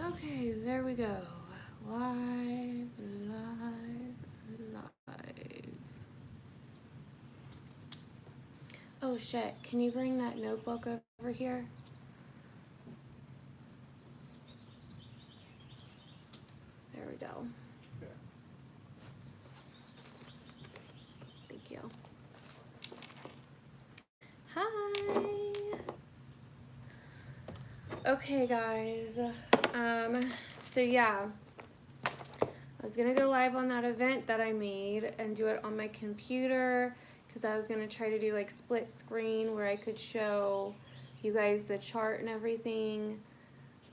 Okay, there we go. Live. Oh shit, can you bring that notebook over here? There we go. Yeah. Thank you. Hi. Okay, guys. So yeah, I was gonna go live on that event that I made and do it on my computer because I was gonna try to do like split screen where I could show you guys the chart and everything.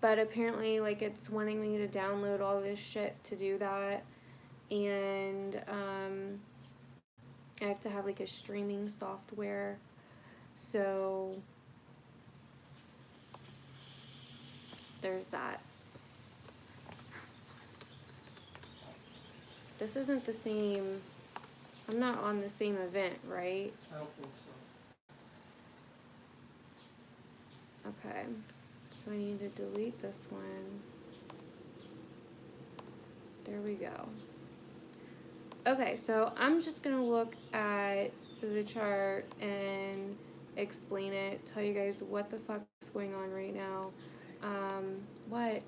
But apparently, like, it's wanting me to download all this shit to do that. And I have to have like a streaming software. So there's that. This isn't the same. I'm not on the same event, right? I don't think so. Okay. So I need to delete this one. There we go. Okay, so I'm just gonna look at the chart and explain it, tell you guys what the fuck is going on right now. What?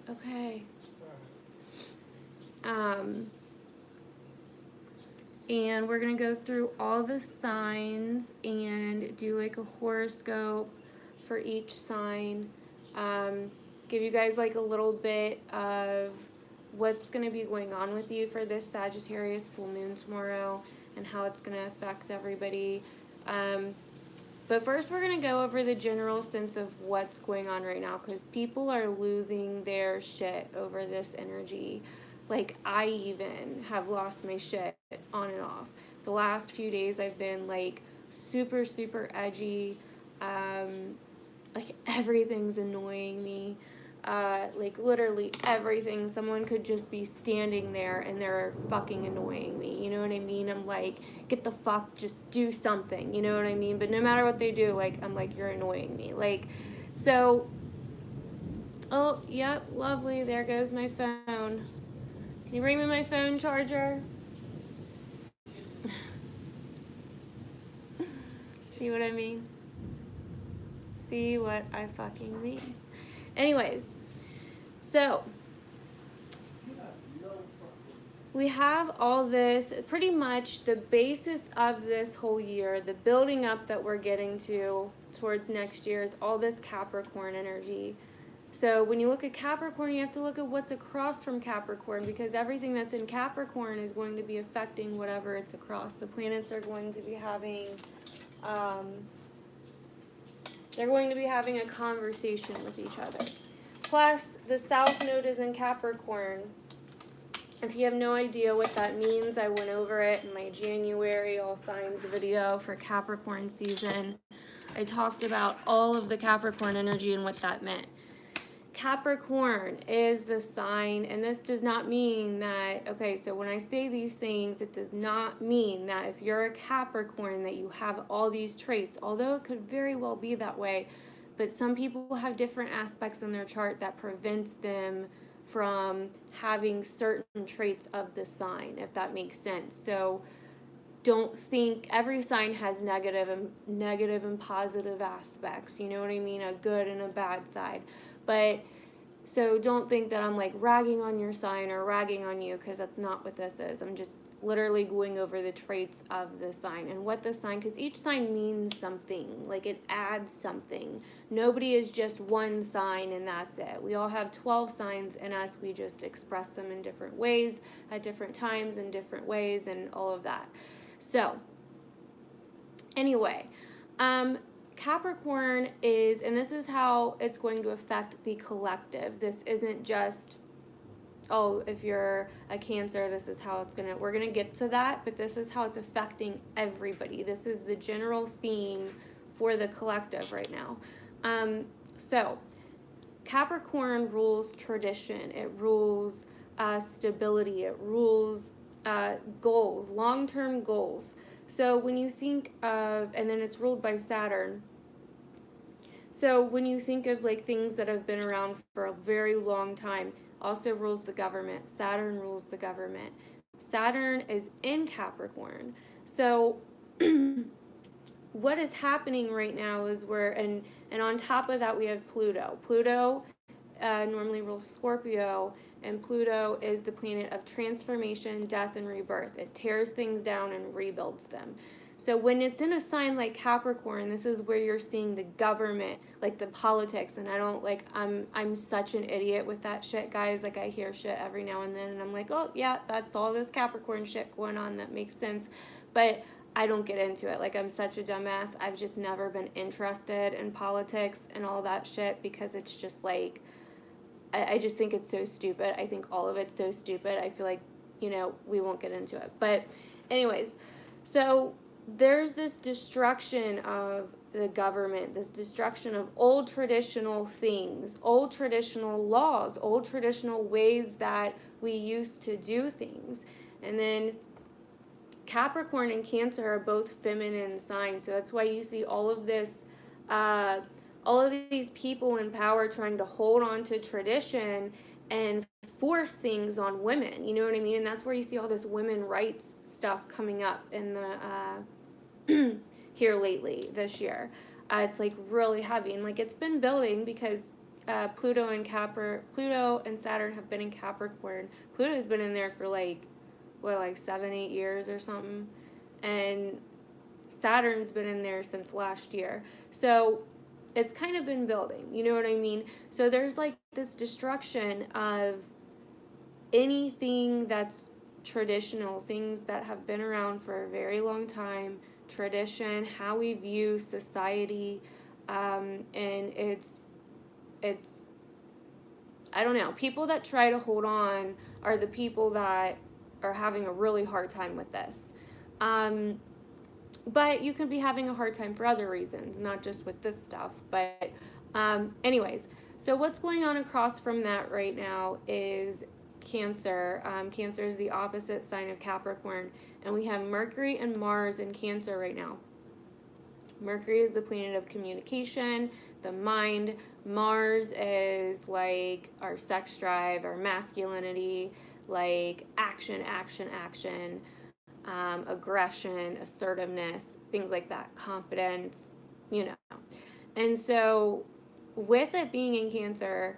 Okay. And we're gonna go through all the signs and do like a horoscope for each sign. Give you guys like a little bit of what's gonna be going on with you for this Sagittarius full moon tomorrow and how it's gonna affect everybody. But first we're gonna go over the general sense of what's going on right now because people are losing their shit over this energy. Like, I even have lost my shit on and off. The last few days I've been like super, super edgy. Like, everything's annoying me. Like, literally everything. Someone could just be standing there and they're fucking annoying me. You know what I mean? I'm like, get the fuck, just do something. You know what I mean? But no matter what they do, like, I'm like, you're annoying me. Like, so, oh, yep, lovely. There goes my phone. Can you bring me my phone charger? See what I mean? See what I fucking mean. Anyways, so we have all this, pretty much the basis of this whole year, the building up that we're getting to towards next year is all this Capricorn energy. So when you look at Capricorn, you have to look at what's across from Capricorn because everything that's in Capricorn is going to be affecting whatever it's across. The planets are going to be having, they're going to be having a conversation with each other. Plus, the South Node is in Capricorn. If you have no idea what that means, I went over it in my January All Signs video for Capricorn season. I talked about all of the Capricorn energy and what that meant. Capricorn is the sign, and this does not mean that, okay, so when I say these things, it does not mean that if you're a Capricorn that you have all these traits, although it could very well be that way, but some people have different aspects in their chart that prevents them from having certain traits of the sign, if that makes sense. So don't think every sign has negative and positive aspects, you know what I mean, a good and a bad side. But so don't think that I'm like ragging on your sign or ragging on you because that's not what this is. I'm just literally going over the traits of the sign and what the sign, because each sign means something, like it adds something. Nobody is just one sign and that's it. We all have 12 signs in us. We just express them in different ways at different times in different ways and all of that. So anyway, Capricorn is, and this is how it's going to affect the collective. This isn't just, oh, if you're a Cancer, this is how it's gonna, we're gonna get to that, but this is how it's affecting everybody. This is the general theme for the collective right now. So Capricorn rules tradition, it rules stability, it rules goals, long-term goals. So when you think of, and then it's ruled by Saturn. So when you think of like things that have been around for a very long time, also rules the government. Saturn rules the government. Saturn is in Capricorn. So what is happening right now is and on top of that we have Pluto. Pluto normally rules Scorpio, and Pluto is the planet of transformation, death, and rebirth. It tears things down and rebuilds them. So when it's in a sign like Capricorn, this is where you're seeing the government, like the politics, and I don't like I'm such an idiot with that shit, guys. Like I hear shit every now and then and I'm like, "Oh, yeah, that's all this Capricorn shit going on, that makes sense." But I don't get into it. Like I'm such a dumbass. I've just never been interested in politics and all that shit because it's just like I just think it's so stupid. I think all of it's so stupid. I feel like, we won't get into it. But anyways, so there's this destruction of the government, this destruction of old traditional things, old traditional laws, old traditional ways that we used to do things. And then Capricorn and Cancer are both feminine signs. So that's why you see all of this, all of these people in power trying to hold on to tradition and force things on women. You know what I mean? And that's where you see all this women rights stuff coming up in the here lately this year. It's like really heavy, and like it's been building because Pluto and Saturn have been in Capricorn. Pluto's been in there for like 7-8 years or something, and Saturn's been in there since last year. So it's kind of been building, you know what I mean? So there's like this destruction of anything that's traditional, things that have been around for a very long time, tradition, how we view society, and it's I don't know, people that try to hold on are the people that are having a really hard time with this. But you can be having a hard time for other reasons, not just with this stuff. But anyways, so what's going on across from that right now is Cancer. Cancer is the opposite sign of Capricorn, and we have Mercury and Mars in Cancer right now. Mercury is the planet of communication, the mind. Mars is like our sex drive, our masculinity, like action, aggression, assertiveness, things like that, confidence, And so with it being in Cancer,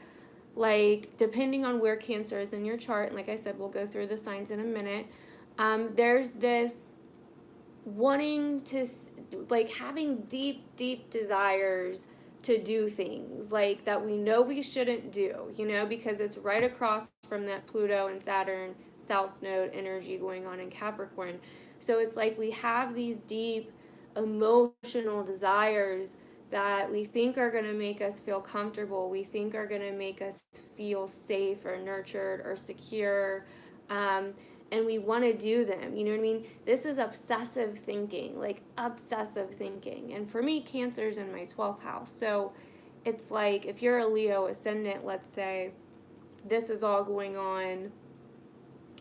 like depending on where Cancer is in your chart, and like I said, we'll go through the signs in a minute, there's this wanting to, like having deep desires to do things like that we know we shouldn't do, because it's right across from that Pluto and Saturn South Node energy going on in Capricorn. So it's like we have these deep emotional desires that we think are going to make us feel comfortable, we think are going to make us feel safe or nurtured or secure, and we want to do them, you know what I mean? This is obsessive thinking, and for me, Cancer's in my 12th house, so it's like if you're a Leo ascendant, let's say, this is all going on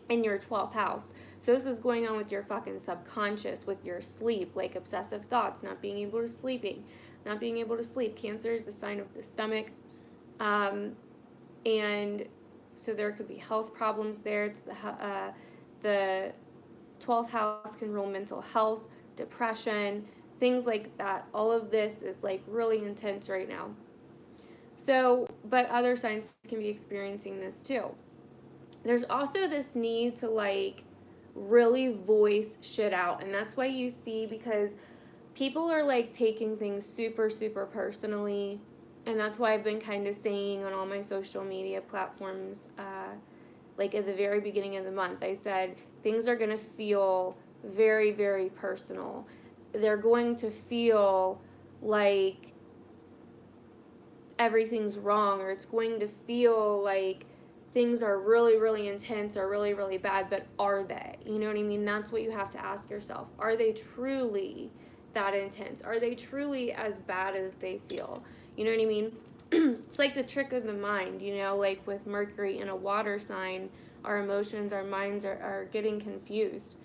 in your 12th house. So this is going on with your fucking subconscious, with your sleep, like obsessive thoughts, not being able to sleep. Cancer is the sign of the stomach. And so there could be health problems there. It's the 12th house can rule mental health, depression, things like that. All of this is like really intense right now. So, but other signs can be experiencing this too. There's also this need to like really voice shit out, and that's why you see, because people are like taking things super personally, and that's why I've been kind of saying on all my social media platforms, like at the very beginning of the month, I said things are going to feel very personal. They're going to feel like everything's wrong, or it's going to feel like things are really intense or really bad, but are they? You know what I mean? That's what you have to ask yourself. Are they truly that intense? Are they truly as bad as they feel? You know what I mean? It's like the trick of the mind, like with Mercury in a water sign, our emotions, our minds are getting confused.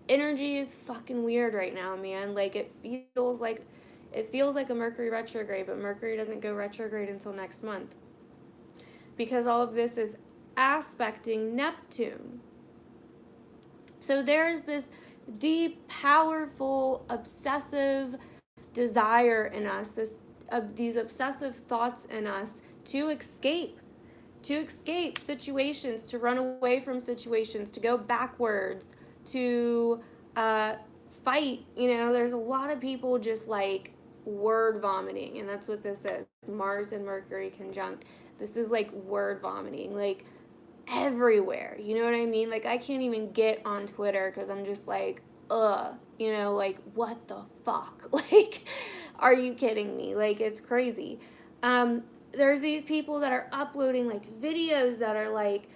Energy is fucking weird right now, man. Like it feels like It feels like a Mercury retrograde, but Mercury doesn't go retrograde until next month. Because all of this is aspecting Neptune. So there's this deep, powerful, obsessive desire in us, these obsessive thoughts in us to escape situations, to run away from situations, to go backwards, to fight. There's a lot of people just like word vomiting, and that's what this is. Mars and Mercury conjunct. This is like word vomiting, like everywhere. You know what I mean? Like I can't even get on Twitter because I'm just like, like what the fuck? Like, are you kidding me? Like it's crazy. There's these people that are uploading like videos that are like,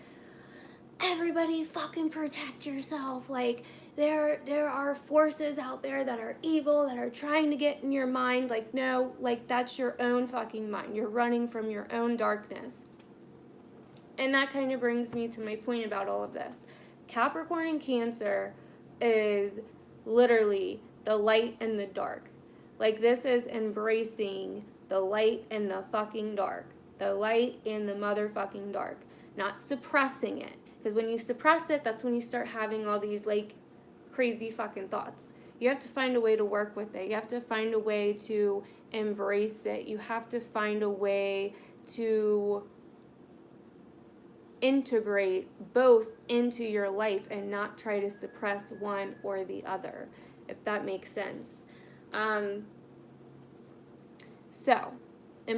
everybody fucking protect yourself. Like there are forces out there that are evil, that are trying to get in your mind. Like, no, like that's your own fucking mind. You're running from your own darkness. And that kind of brings me to my point about all of this. Capricorn and Cancer is literally the light and the dark. Like this is embracing the light and the fucking dark. The light and the motherfucking dark. Not suppressing it. Because when you suppress it, that's when you start having all these like crazy fucking thoughts. You have to find a way to work with it. You have to find a way to embrace it. You have to find a way to integrate both into your life and not try to suppress one or the other, if that makes sense. And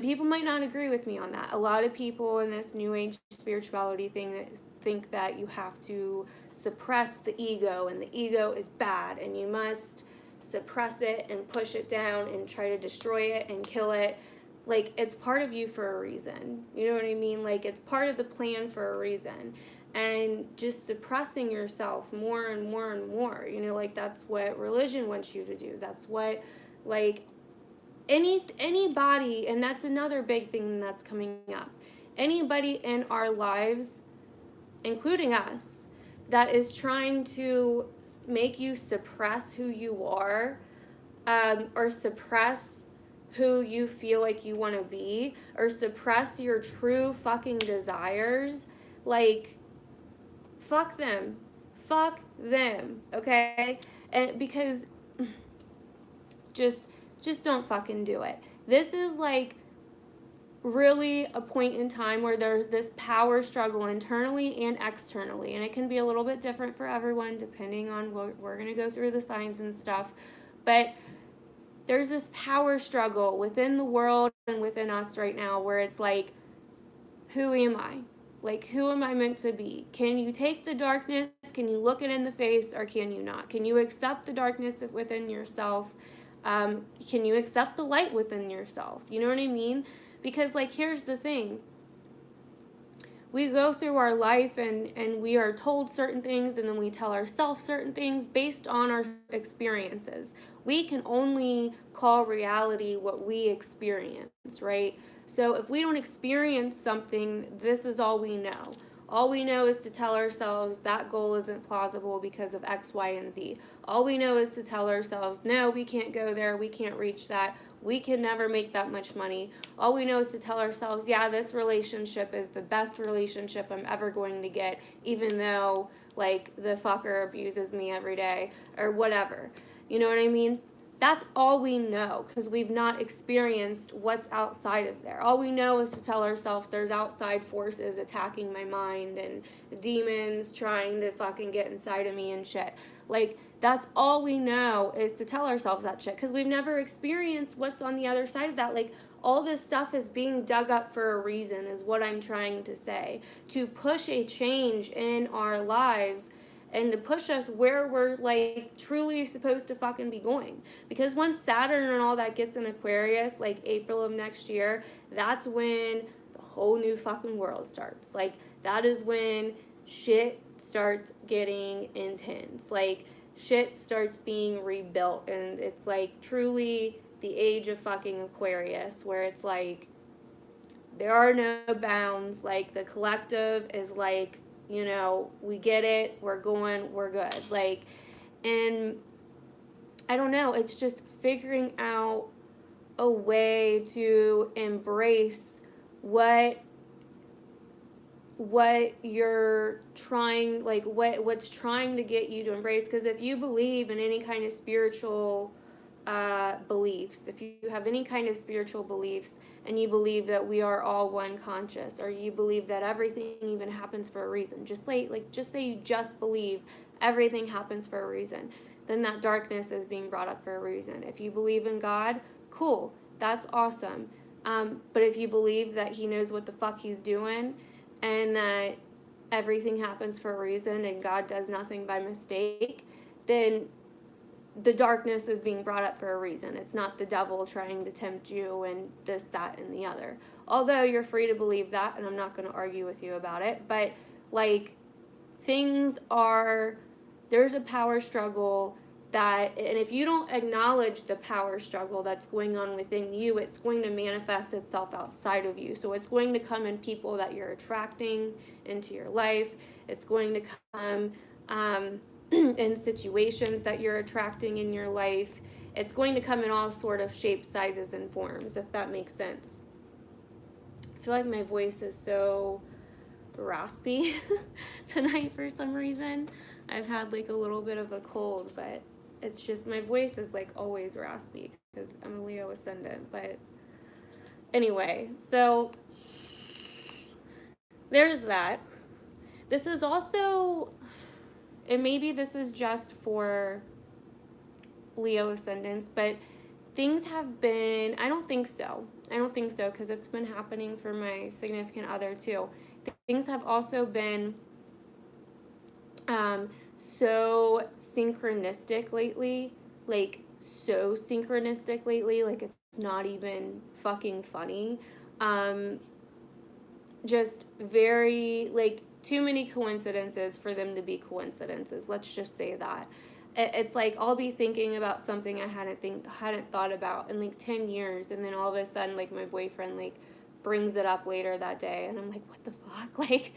people might not agree with me on that. A lot of people in this new age spirituality thing that think that you have to suppress the ego and the ego is bad and you must suppress it and push it down and try to destroy it and kill it. Like, it's part of you for a reason. You know what I mean? Like, it's part of the plan for a reason. And just suppressing yourself more and more and more, like, that's what religion wants you to do. That's what, like, anybody, and that's another big thing that's coming up. Anybody in our lives, including us, that is trying to make you suppress who you are, or suppress who you feel like you want to be, or suppress your true fucking desires, like, fuck them, okay? And because just don't fucking do it. This is like really a point in time where there's this power struggle internally and externally, and it can be a little bit different for everyone depending on what we're going to go through the signs and stuff, but there's this power struggle within the world and within us right now where it's like, who am I? Like, who am I meant to be? Can you take the darkness? Can you look it in the face, or can you not? Can you accept the darkness within yourself? Can you accept the light within yourself? You know what I mean? Because, like, here's the thing. We go through our life and we are told certain things, and then we tell ourselves certain things based on our experiences. We can only call reality what we experience, right? So if we don't experience something, this is all we know. All we know is to tell ourselves that goal isn't plausible because of X, Y, and Z. All we know is to tell ourselves, no, we can't go there, we can't reach that, we can never make that much money. All we know is to tell ourselves, yeah, this relationship is the best relationship I'm ever going to get, even though, like, the fucker abuses me every day, or whatever. You know what I mean? That's all we know, because we've not experienced what's outside of there. All we know is to tell ourselves there's outside forces attacking my mind and demons trying to fucking get inside of me and shit. Like, that's all we know is to tell ourselves that shit, because we've never experienced what's on the other side of that. Like, all this stuff is being dug up for a reason, is what I'm trying to say. To push a change in our lives and to push us where we're, like, truly supposed to fucking be going. Because once Saturn and all that gets in Aquarius, like, April of next year, that's when the whole new fucking world starts. Like, that is when shit starts getting intense. Like, shit starts being rebuilt, and it's, like, truly the age of fucking Aquarius, where it's, like, there are no bounds. Like, the collective is, like, you know, we get it, we're going, we're good. Like, and I don't know, it's just figuring out a way to embrace what you're trying, like what's trying to get you to embrace. Because if you believe in any kind of spiritual beliefs, if you have any kind of spiritual beliefs, and you believe that we are all one conscious, or you believe that everything even happens for a reason, just say you just believe everything happens for a reason, then that darkness is being brought up for a reason. If you believe in God, cool, that's awesome. But if you believe that he knows what the fuck he's doing, and that everything happens for a reason, and God does nothing by mistake, then the darkness is being brought up for a reason. It's not the devil trying to tempt you and this, that, and the other. Although you're free to believe that, and I'm not going to argue with you about it, but like, there's a power struggle that, and if you don't acknowledge the power struggle that's going on within you, it's going to manifest itself outside of you. So it's going to come in people that you're attracting into your life. It's going to come in situations that you're attracting in your life. It's going to come in all sort of shapes, sizes, and forms, if that makes sense. I feel like my voice is so raspy tonight for some reason. I've had like a little bit of a cold, but it's just my voice is like always raspy because I'm a Leo ascendant. But anyway, so there's that. This is also, and maybe this is just for Leo ascendants, but things have been, I don't think so because it's been happening for my significant other too. Things have also been so synchronistic lately, like it's not even fucking funny. Just very, like, too many coincidences for them to be coincidences. Let's just say that. It's like I'll be thinking about something I hadn't thought about in like 10 years, and then all of a sudden, like, my boyfriend like brings it up later that day, and I'm like, what the fuck? Like,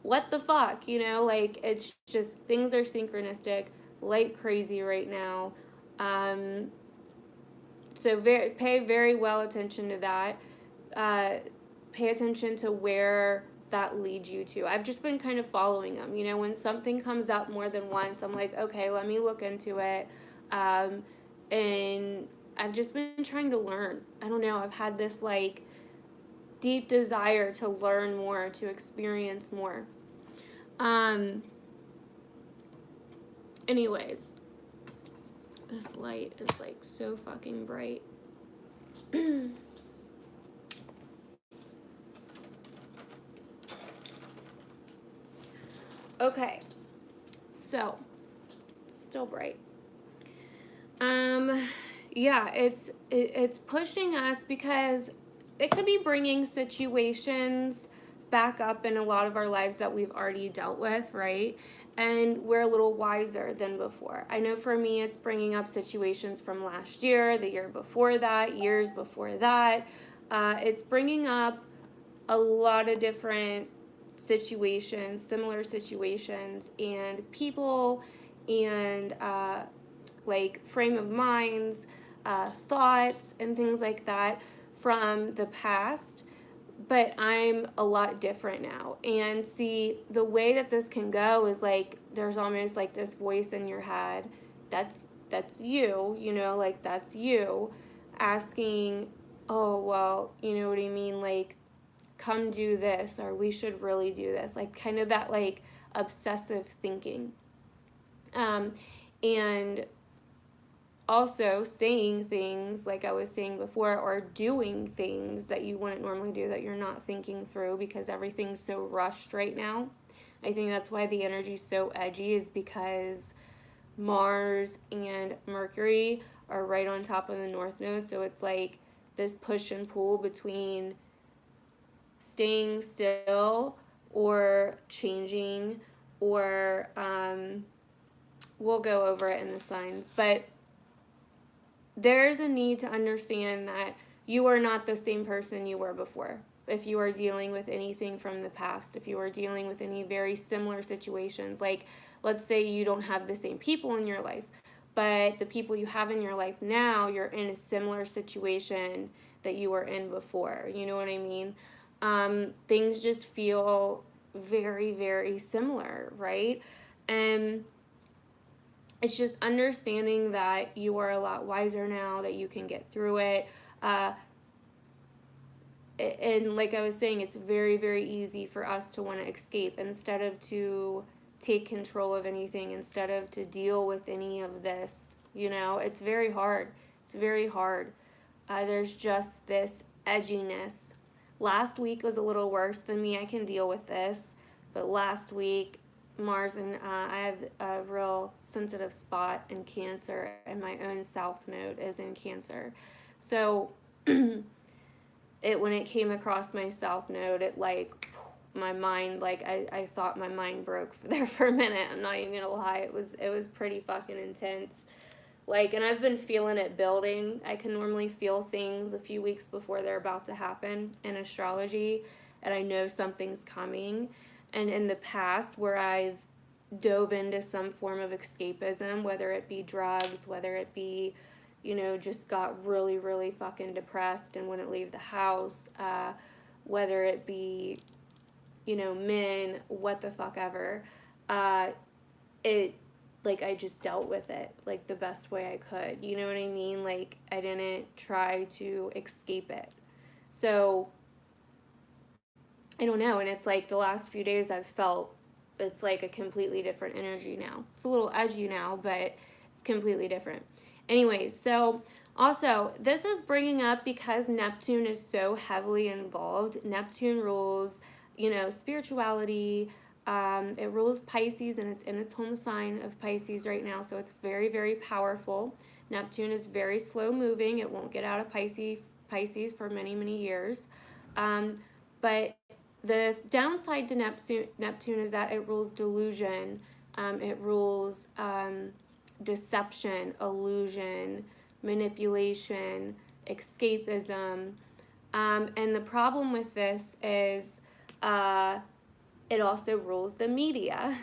what the fuck? You know, like, it's just, things are synchronistic like crazy right now. So pay very well attention to that. Pay attention to where that leads you to. I've just been kind of following them. You know, when something comes up more than once, I'm like, okay, let me look into it. And I've just been trying to learn. I don't know. I've had this like deep desire to learn more, to experience more. Anyways, this light is like so fucking bright. Okay, so it's still bright. Yeah, it's pushing us because it could be bringing situations back up in a lot of our lives that we've already dealt with, right? And we're a little wiser than before. I know for me, it's bringing up situations from last year, the year before that, years before that. It's bringing up a lot of different situations, similar situations, and people, and like frame of minds, thoughts, and things like that from the past. But I'm a lot different now. And see, the way that this can go is like there's almost like this voice in your head that's you, you know, like that's you asking, oh, well, you know what I mean, like, come do this, or we should really do this, like kind of that like obsessive thinking. And also saying things like I was saying before, or doing things that you wouldn't normally do, that you're not thinking through because everything's so rushed right now. I think that's why the energy's so edgy, is because Mars and Mercury are right on top of the North Node, so it's like this push and pull between staying still or changing, or we'll go over it in the signs, but there's a need to understand that you are not the same person you were before. If you are dealing with anything from the past, if you are dealing with any very similar situations, like let's say you don't have the same people in your life, but the people you have in your life now, you're in a similar situation that you were in before. You know what I mean? Things just feel very, very similar, right? And it's just understanding that you are a lot wiser now, that you can get through it. And like I was saying, it's very, very easy for us to want to escape instead of to take control of anything, instead of to deal with any of this. You know, it's very hard. It's very hard. There's just this edginess. Last week was a little worse than me. I can deal with this. But last week, Mars and I have a real sensitive spot in Cancer, and my own South Node is in Cancer. So when it came across my South Node, it like my mind, like I thought my mind broke there for a minute. I'm not even gonna lie. It was pretty fucking intense. Like, and I've been feeling it building. I can normally feel things a few weeks before they're about to happen in astrology, and I know something's coming. And in the past, where I've dove into some form of escapism, whether it be drugs, whether it be, you know, just got really, really fucking depressed and wouldn't leave the house, whether it be, you know, men, what the fuck ever, it, like, I just dealt with it, like, the best way I could, you know what I mean? Like, I didn't try to escape it. So, I don't know, and it's like the last few days I've felt it's like a completely different energy now. It's a little edgy now, but it's completely different. Anyways, so also, this is bringing up because Neptune is so heavily involved. Neptune rules, you know, spirituality. It rules Pisces, and it's in its home sign of Pisces right now, so it's very, very powerful. Neptune is very slow moving. It won't get out of Pisces for many, many years. But the downside to Neptune is that it rules delusion. It rules deception, illusion, manipulation, escapism. And the problem with this is it also rules the media.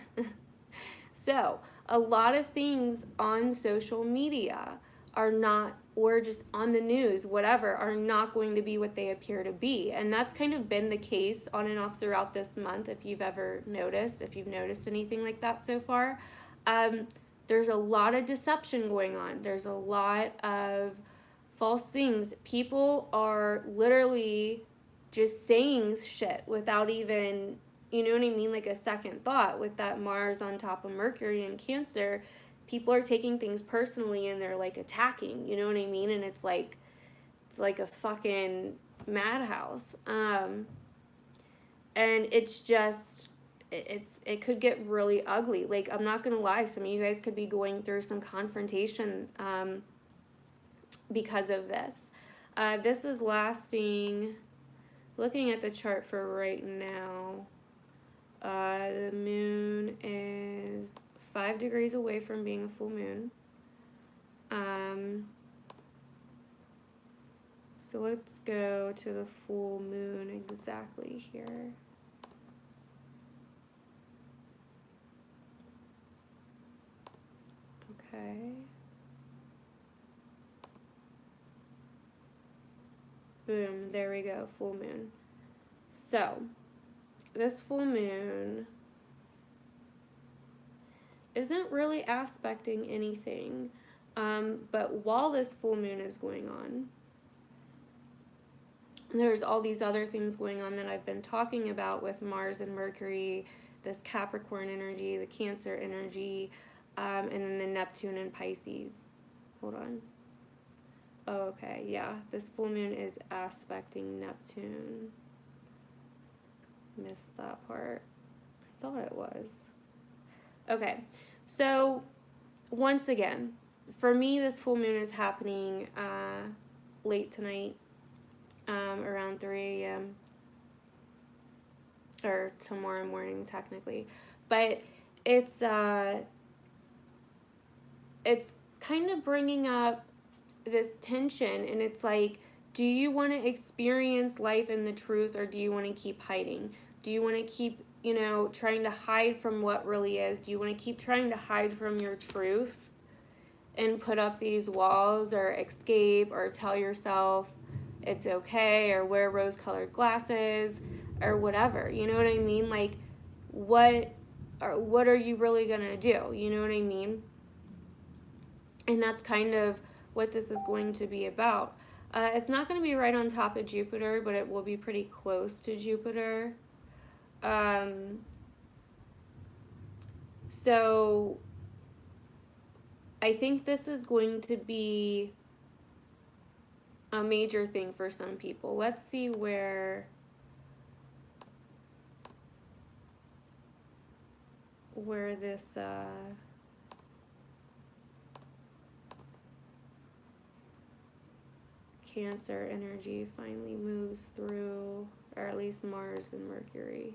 So a lot of things on social media are not, or just on the news, whatever, are not going to be what they appear to be. And that's kind of been the case on and off throughout this month, if you've ever noticed, if you've noticed anything like that so far. There's a lot of deception going on. There's a lot of false things. People are literally just saying shit without even, you know what I mean, like a second thought. With that Mars on top of Mercury in Cancer, people are taking things personally and they're like attacking, you know what I mean? And it's like a fucking madhouse. And it's just, it could get really ugly. Like, I'm not gonna lie, some of you guys could be going through some confrontation because of this. This is lasting, looking at the chart for right now, the moon is 5 degrees away from being a full moon. So let's go to the full moon exactly here. Okay. Boom, there we go, full moon. So, this full moon isn't really aspecting anything, but while this full moon is going on, there's all these other things going on that I've been talking about with Mars and Mercury, this Capricorn energy, the Cancer energy, and then the Neptune and Pisces. Hold on. Oh, okay, yeah, this full moon is aspecting Neptune. Missed that part. I thought it was. Okay, so once again, for me, this full moon is happening late tonight, around 3 a.m. or tomorrow morning, technically. But it's kind of bringing up this tension, and it's like, do you want to experience life in the truth, or do you want to keep hiding? Do you want to keep, you know, trying to hide from what really is? Do you want to keep trying to hide from your truth? and put up these walls or escape or tell yourself it's okay or wear rose-colored glasses or whatever. You know what I mean? Like, what are you really gonna do? You know what I mean? And that's kind of what this is going to be about. It's not going to be right on top of Jupiter, but it will be pretty close to Jupiter. So I think this is going to be a major thing for some people. Let's see where this Cancer energy finally moves through, or at least Mars and Mercury.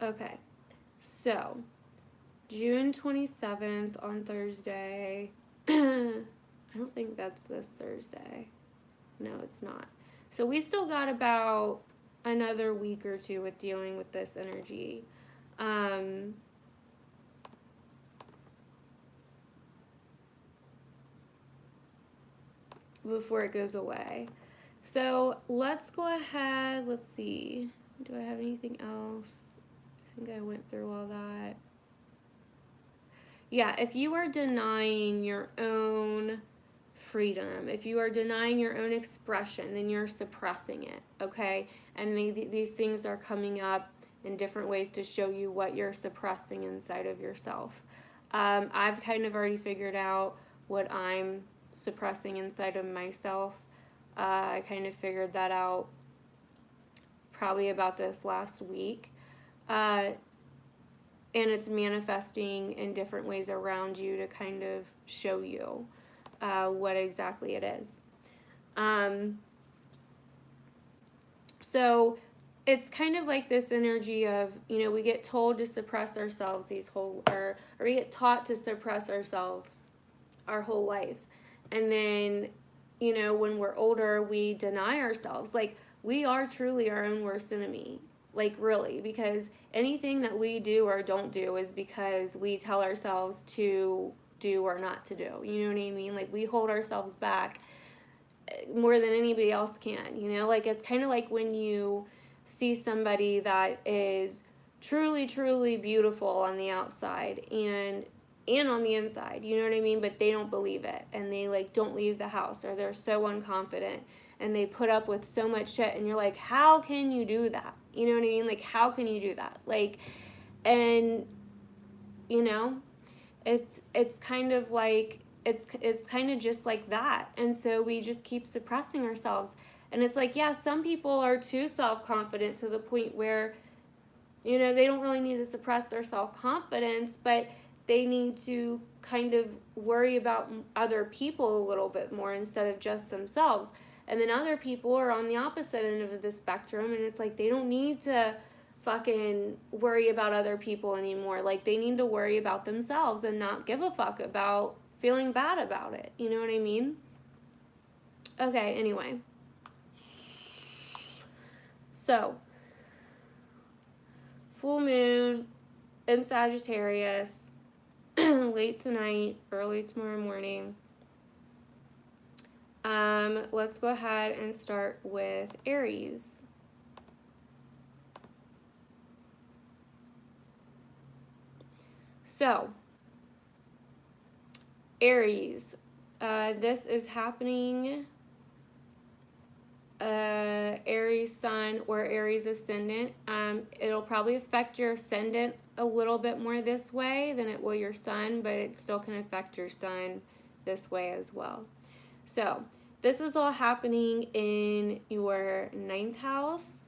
Okay, so June 27th on Thursday. I don't think that's this Thursday. No, it's not. So we still got about another week or two with dealing with this energy. Before it goes away. So let's go ahead. Let's see. Do I have anything else? I think I went through all that. Yeah, if you are denying your own freedom, if you are denying your own expression, then you're suppressing it, okay? And these things are coming up in different ways to show you what you're suppressing inside of yourself. I've kind of already figured out what I'm suppressing inside of myself. I kind of figured that out probably about this last week. And it's manifesting in different ways around you to kind of show you what exactly it is. So it's kind of like this energy of, you know, we get told to suppress ourselves or we get taught to suppress ourselves our whole life. And then, you know, when we're older, we deny ourselves. Like, we are truly our own worst enemy. Like, really, because anything that we do or don't do is because we tell ourselves to do or not to do. You know what I mean? Like, we hold ourselves back more than anybody else can, you know? Like, it's kind of like when you see somebody that is truly, truly beautiful on the outside and on the inside, you know what I mean? But they don't believe it, and they, like, don't leave the house, or they're so unconfident, and they put up with so much shit, and you're like, how can you do that? You know what I mean? Like, how can you do that? Like, and, you know, it's kind of like, it's kind of just like that. And so we just keep suppressing ourselves. And it's like, yeah, some people are too self-confident to the point where, you know, they don't really need to suppress their self-confidence, but they need to kind of worry about other people a little bit more instead of just themselves. And then other people are on the opposite end of the spectrum, and it's like they don't need to fucking worry about other people anymore. Like, they need to worry about themselves and not give a fuck about feeling bad about it. You know what I mean? Okay, anyway. So, full moon in Sagittarius, late tonight, early tomorrow morning. Let's go ahead and start with Aries. So, Aries, this is happening, Aries sun or Aries ascendant. It'll probably affect your ascendant a little bit more this way than it will your sun, but it still can affect your sun this way as well. So, this is all happening in your 9th house,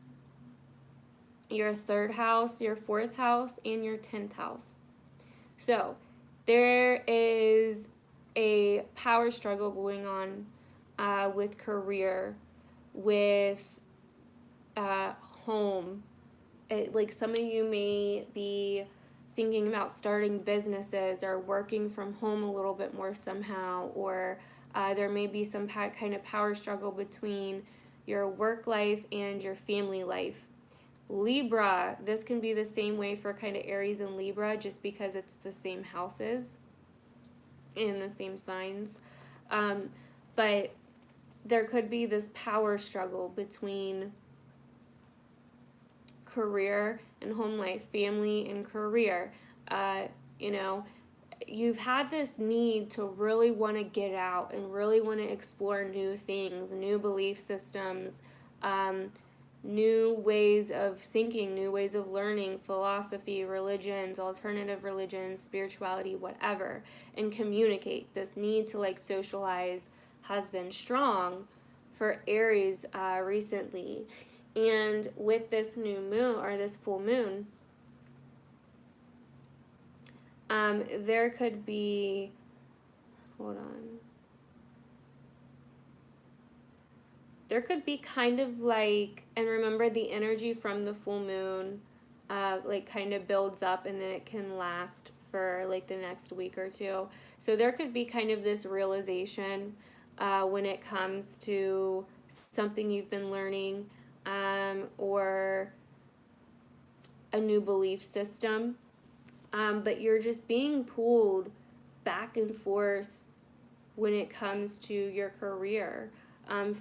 your 3rd house, your 4th house, and your 10th house. So, there is a power struggle going on with career, with home. Like, some of you may be thinking about starting businesses or working from home a little bit more somehow, or There may be some kind of power struggle between your work life and your family life. Libra, this can be the same way for kind of Aries and Libra, just because it's the same houses and the same signs. But there could be this power struggle between career and home life, family and career. You know, you've had this need to really want to get out and really want to explore new things, new belief systems, new ways of thinking, new ways of learning, philosophy, religions, alternative religions, spirituality, whatever, and communicate. This need to like socialize has been strong for Aries recently. And with this new moon, or this full moon, there could be, hold on, there could be kind of like, and remember the energy from the full moon, like kind of builds up and then it can last for like the next week or two. So there could be kind of this realization when it comes to something you've been learning, or a new belief system. But you're just being pulled back and forth when it comes to your career.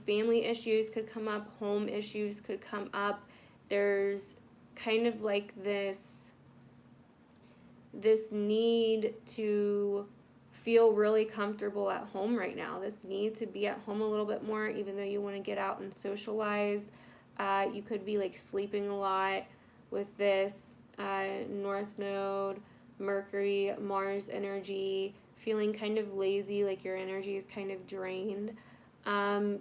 Family issues could come up, home issues could come up. There's kind of like this need to feel really comfortable at home right now. This need to be at home a little bit more, even though you want to get out and socialize. You could be like sleeping a lot with this North Node, Mercury, Mars energy, feeling kind of lazy, like your energy is kind of drained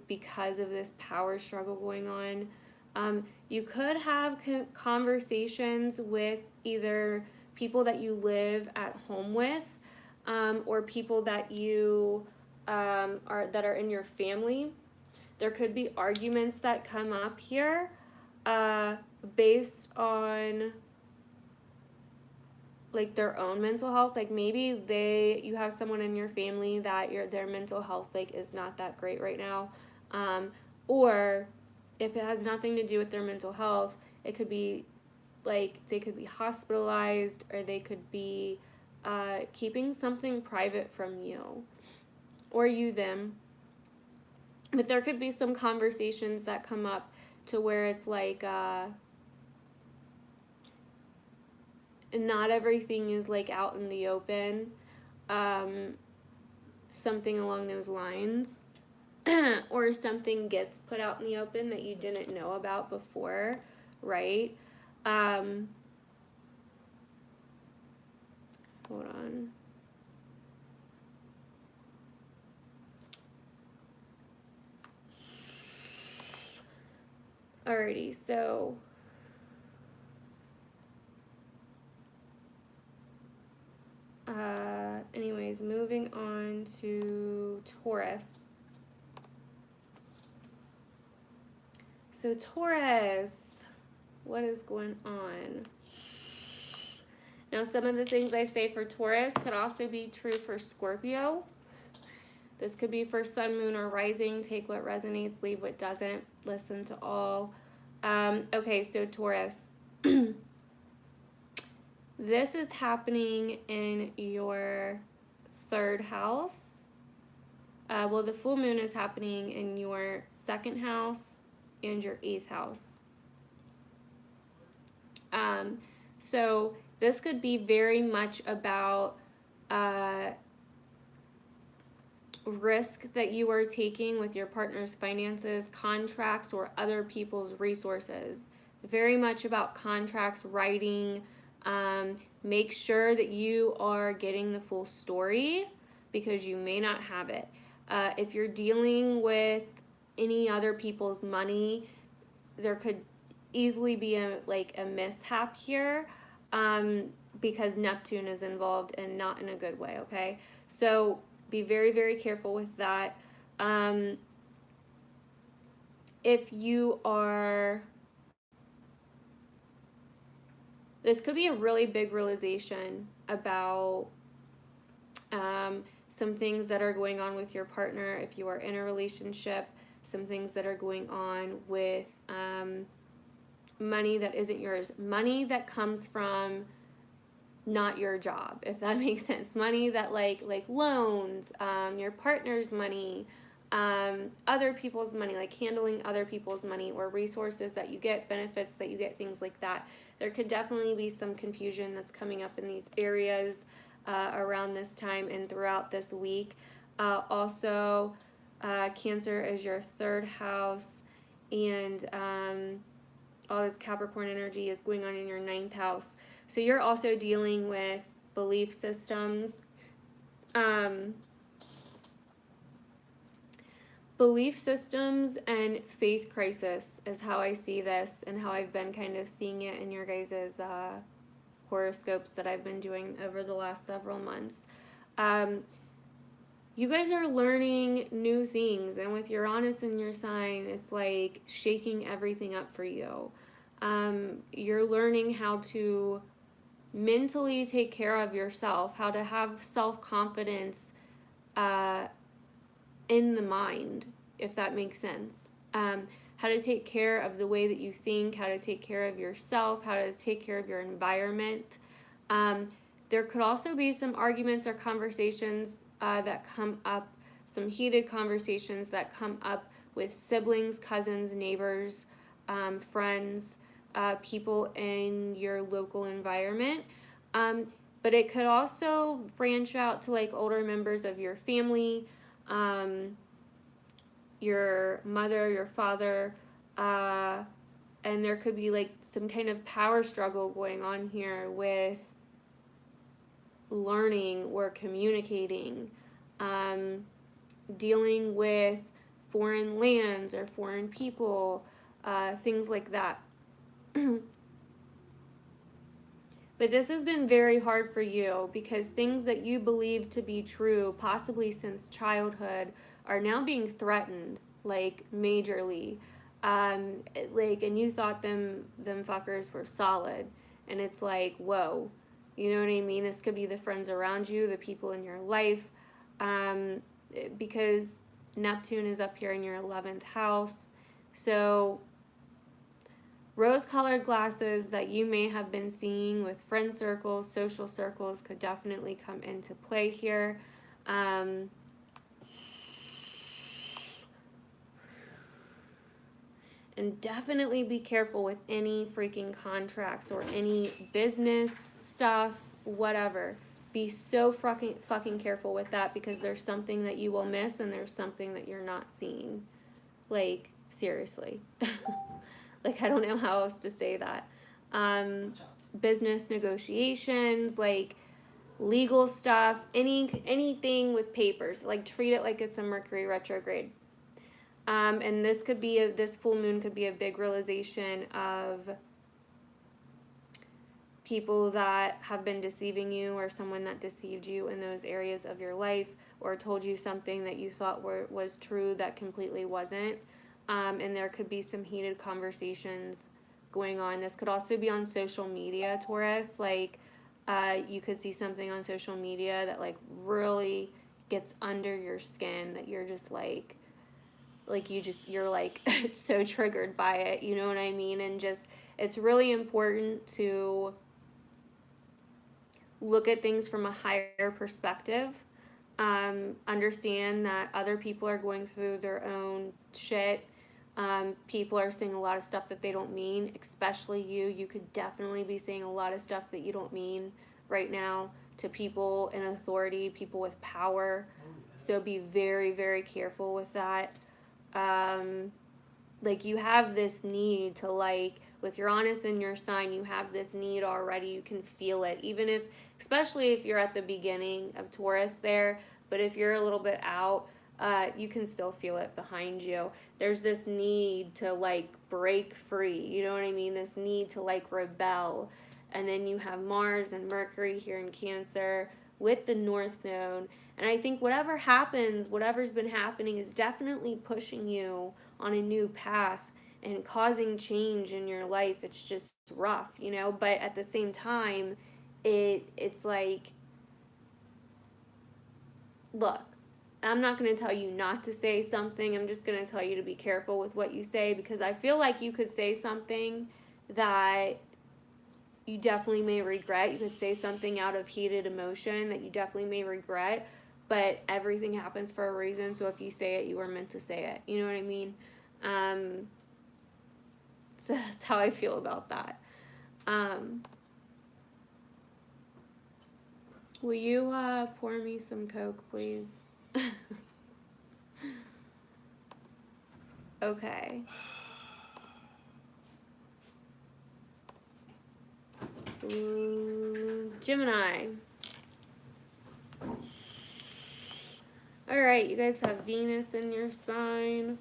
because of this power struggle going on. You could have conversations with either people that you live at home with, or people that you are in your family. There could be arguments that come up here based on like their own mental health. Like maybe you have someone in your family that their mental health like is not that great right now, or if it has nothing to do with their mental health, it could be like they could be hospitalized, or they could be keeping something private from you or you them. But there could be some conversations that come up to where it's like not everything is like out in the open, something along those lines. Or something gets put out in the open that you didn't know about before, right? Hold on. Alrighty, so anyways, moving on to Taurus. So Taurus, what is going on? Now, some of the things I say for Taurus could also be true for Scorpio. This could be for sun, moon, or rising. Take what resonates, leave what doesn't. Listen to all. Okay, so Taurus. This is happening in your third house. Well, the full moon is happening in your second house and your 8th house. So this could be very much about risk that you are taking with your partner's finances, contracts, or other people's resources. Very much about contracts, writing. Make sure that you are getting the full story, because you may not have it. If you're dealing with any other people's money, there could easily be a mishap here, because Neptune is involved, and not in a good way, okay? So be very, very careful with that. If you are, this could be a really big realization about some things that are going on with your partner if you are in a relationship, some things that are going on with money that isn't yours, money that comes from not your job, if that makes sense. Money that like loans, your partner's money, other people's money, like handling other people's money or resources that you get, benefits that you get, things like that. There could definitely be some confusion that's coming up in these areas around this time and throughout this week. Also, Cancer is your third house, and all this Capricorn energy is going on in your ninth house. So you're also dealing with belief systems. Belief systems and faith crisis is how I see this and how I've been kind of seeing it in your guys' horoscopes that I've been doing over the last several months. You guys are learning new things, and with Uranus in your sign, it's like shaking everything up for you. You're learning how to mentally take care of yourself, how to have self-confidence in the mind, if that makes sense. How to take care of the way that you think, how to take care of yourself, how to take care of your environment. There could also be some arguments or conversations that come up, some heated conversations that come up with siblings, cousins, neighbors, friends, people in your local environment. But it could also branch out to like older members of your family, your mother, your father, and there could be like some kind of power struggle going on here with learning or communicating, dealing with foreign lands or foreign people, things like that. But this has been very hard for you because things that you believe to be true, possibly since childhood, are now being threatened, like majorly. And you thought them fuckers were solid, and it's like, whoa, you know what I mean? This could be the friends around you, the people in your life, because Neptune is up here in your 11th house. So rose-colored glasses that you may have been seeing with friend circles, social circles could definitely come into play here. And definitely be careful with any freaking contracts or any business stuff, whatever. Be so fucking careful with that because there's something that you will miss and there's something that you're not seeing. Like, seriously. Like, I don't know how else to say that. Business negotiations, like legal stuff, anything with papers. Like, treat it like it's a Mercury retrograde. And this full moon could be a big realization of people that have been deceiving you or someone that deceived you in those areas of your life or told you something that you thought was true that completely wasn't. And there could be some heated conversations going on. This could also be on social media, Taurus. Like, you could see something on social media that, like, really gets under your skin that you're just, you're, like, so triggered by it, you know what I mean? And just, it's really important to look at things from a higher perspective. Understand that other people are going through their own shit. People are saying a lot of stuff that they don't mean, especially you. You could definitely be saying a lot of stuff that you don't mean right now to people in authority, people with power. So be very, very careful with that. Like, you have this need to, like, with Uranus in your sign, you have this need already. You can feel it, even if, especially if you're at the beginning of Taurus there, but if you're a little bit out, you can still feel it behind you. There's this need to, like, break free, you know what I mean? This need to, like, rebel. And then you have Mars and Mercury here in Cancer with the North Node. And I think whatever happens, whatever's been happening is definitely pushing you on a new path and causing change in your life. It's just rough, you know? But at the same time, it's like look, I'm not going to tell you not to say something. I'm just going to tell you to be careful with what you say, because I feel like you could say something that you definitely may regret. You could say something out of heated emotion that you definitely may regret, but everything happens for a reason. So if you say it, you were meant to say it. You know what I mean? So that's how I feel about that. Will you pour me some Coke, please? Okay. Gemini. Alright, you guys have Venus in your sign.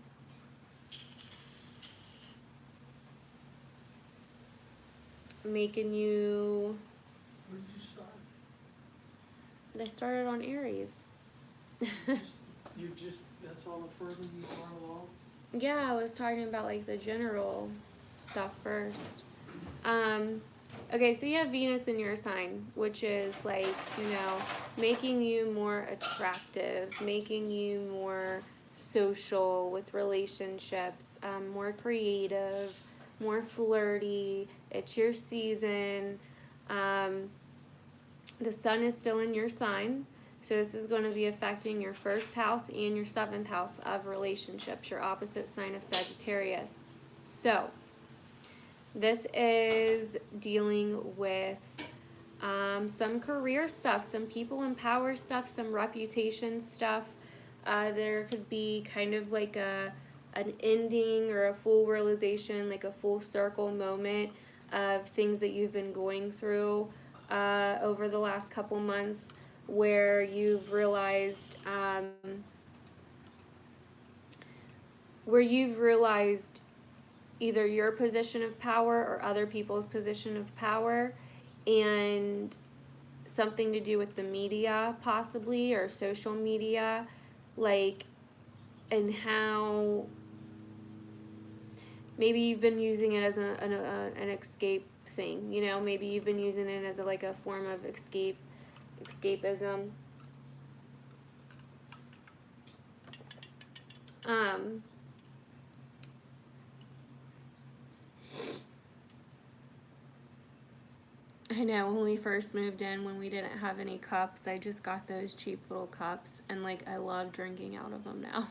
Making you... Where did you start? They started on Aries. That's all the further you are along? Yeah, I was talking about like the general stuff first. Okay, so you have Venus in your sign, which is like, you know, making you more attractive, making you more social with relationships, more creative, more flirty. It's your season. The sun is still in your sign. So this is going to be affecting your first house and your 7th house of relationships, your opposite sign of Sagittarius. So this is dealing with some career stuff, some people in power stuff, some reputation stuff. There could be kind of like an ending or a full realization, like a full circle moment of things that you've been going through over the last couple months, where you've realized either your position of power or other people's position of power, and something to do with the media possibly, or social media, like, and how maybe you've been using it as an escape thing, you know, maybe you've been using it as like a form of escapism. I know when we first moved in, when we didn't have any cups, I just got those cheap little cups, and like I love drinking out of them now.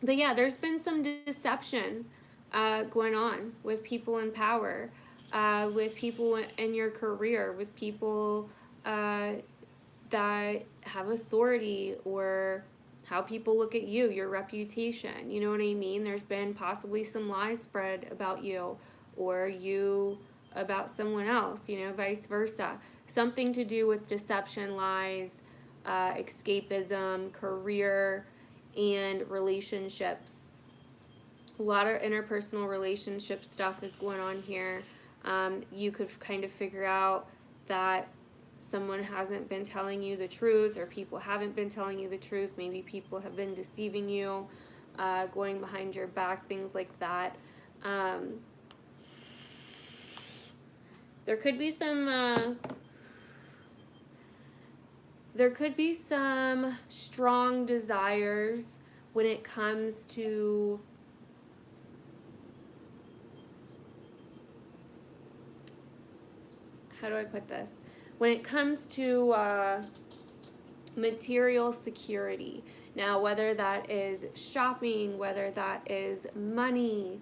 But yeah, there's been some deception going on with people in power, with people in your career, with people that have authority, or how people look at you, your reputation. You know what I mean? There's been possibly some lies spread about you, or you about someone else, you know, vice versa. Something to do with deception, lies, escapism, career, and relationships. A lot of interpersonal relationship stuff is going on here. You could kind of figure out that someone hasn't been telling you the truth, or people haven't been telling you the truth. Maybe people have been deceiving you, going behind your back, things like that. There could be some strong desires when it comes to how do I put this? When it comes to material security. Now, whether that is shopping, whether that is money,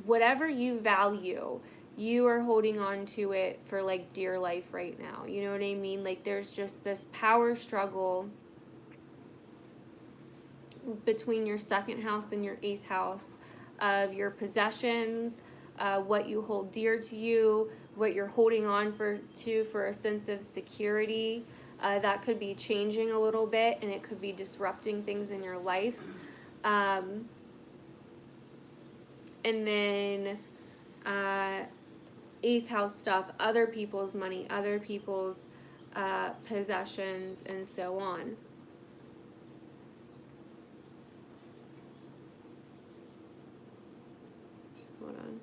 whatever you value, you are holding on to it for like dear life right now. You know what I mean? Like there's just this power struggle between your 2nd house and your 8th house of your possessions, what you hold dear to you, what you're holding on for a sense of security. That could be changing a little bit, and it could be disrupting things in your life. And then 8th house stuff, other people's money, other people's possessions, and so on. Hold on.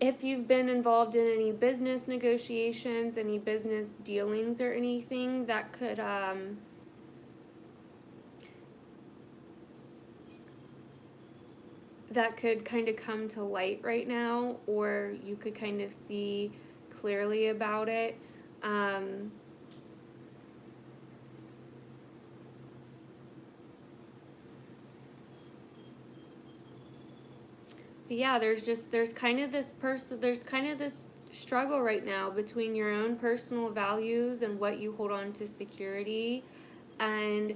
if you've been involved in any business negotiations, any business dealings or anything, that could kind of come to light right now, or you could kind of see clearly about it. Yeah, there's kind of this struggle right now between your own personal values and what you hold on to security, and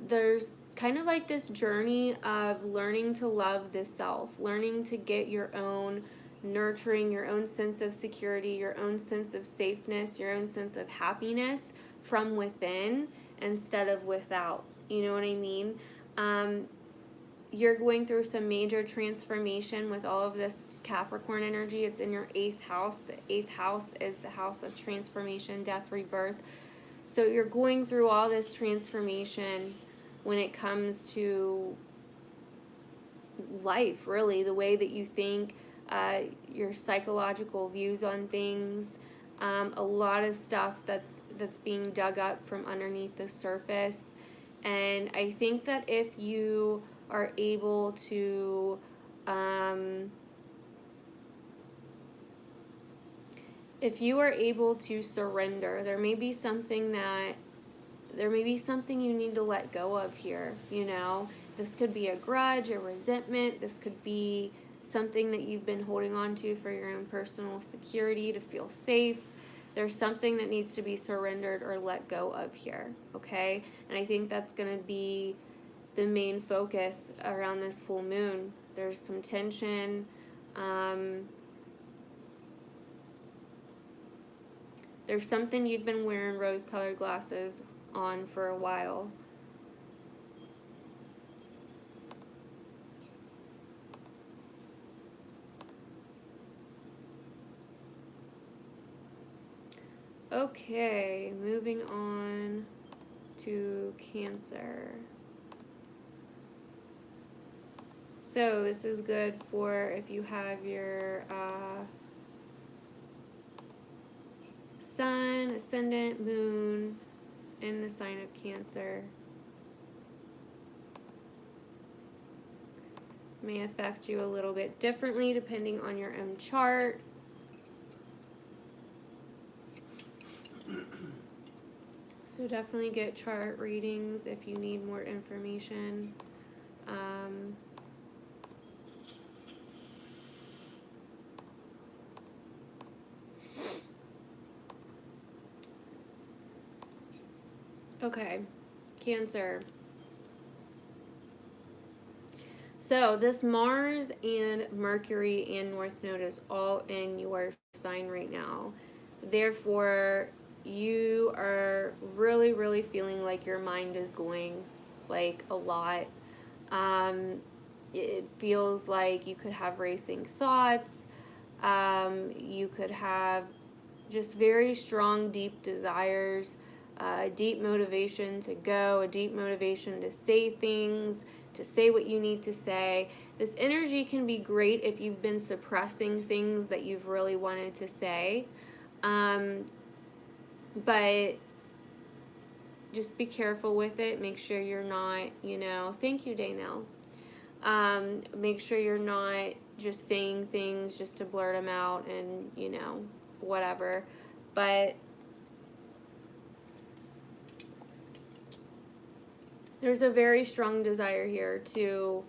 there's kind of like this journey of learning to love the self, learning to get your own nurturing, your own sense of security, your own sense of safeness, your own sense of happiness from within instead of without. You know what I mean? You're going through some major transformation with all of this Capricorn energy. It's in your 8th house. The 8th house is the house of transformation, death, rebirth. So you're going through all this transformation when it comes to life, really, the way that you think, your psychological views on things, a lot of stuff that's being dug up from underneath the surface. And I think that if you are able to surrender, there may be something you need to let go of here, you know. This could be a grudge, a resentment, this could be something that you've been holding on to for your own personal security to feel safe. There's something that needs to be surrendered or let go of here, okay? And I think that's going to be the main focus around this full moon. There's some tension. There's something you've been wearing rose-colored glasses on for a while. Okay, moving on to Cancer. So this is good for if you have your Sun, Ascendant, Moon in the sign of Cancer. May affect you a little bit differently depending on your own chart. So definitely get chart readings if you need more information. Okay, Cancer. So this Mars and Mercury and North Node is all in your sign right now. Therefore, you are really, really feeling like your mind is going like a lot. It feels like you could have racing thoughts. You could have just very strong, deep desires, a deep motivation to go, a deep motivation to say things, to say what you need to say. This energy can be great if you've been suppressing things that you've really wanted to say. But just be careful with it. Make sure you're not, thank you, Daynell. Make sure you're not just saying things just to blurt them out and, whatever. But there's a very strong desire here to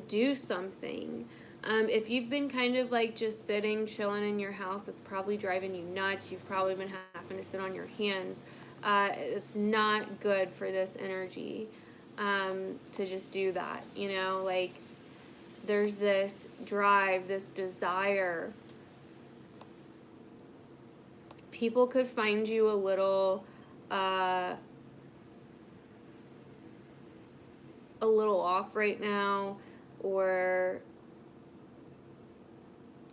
do something. If you've been kind of like just sitting, chilling in your house, it's probably driving you nuts. You've probably been having to sit on your hands. It's not good for this energy to just do that, like there's this drive, this desire. People could find you a little off right now, or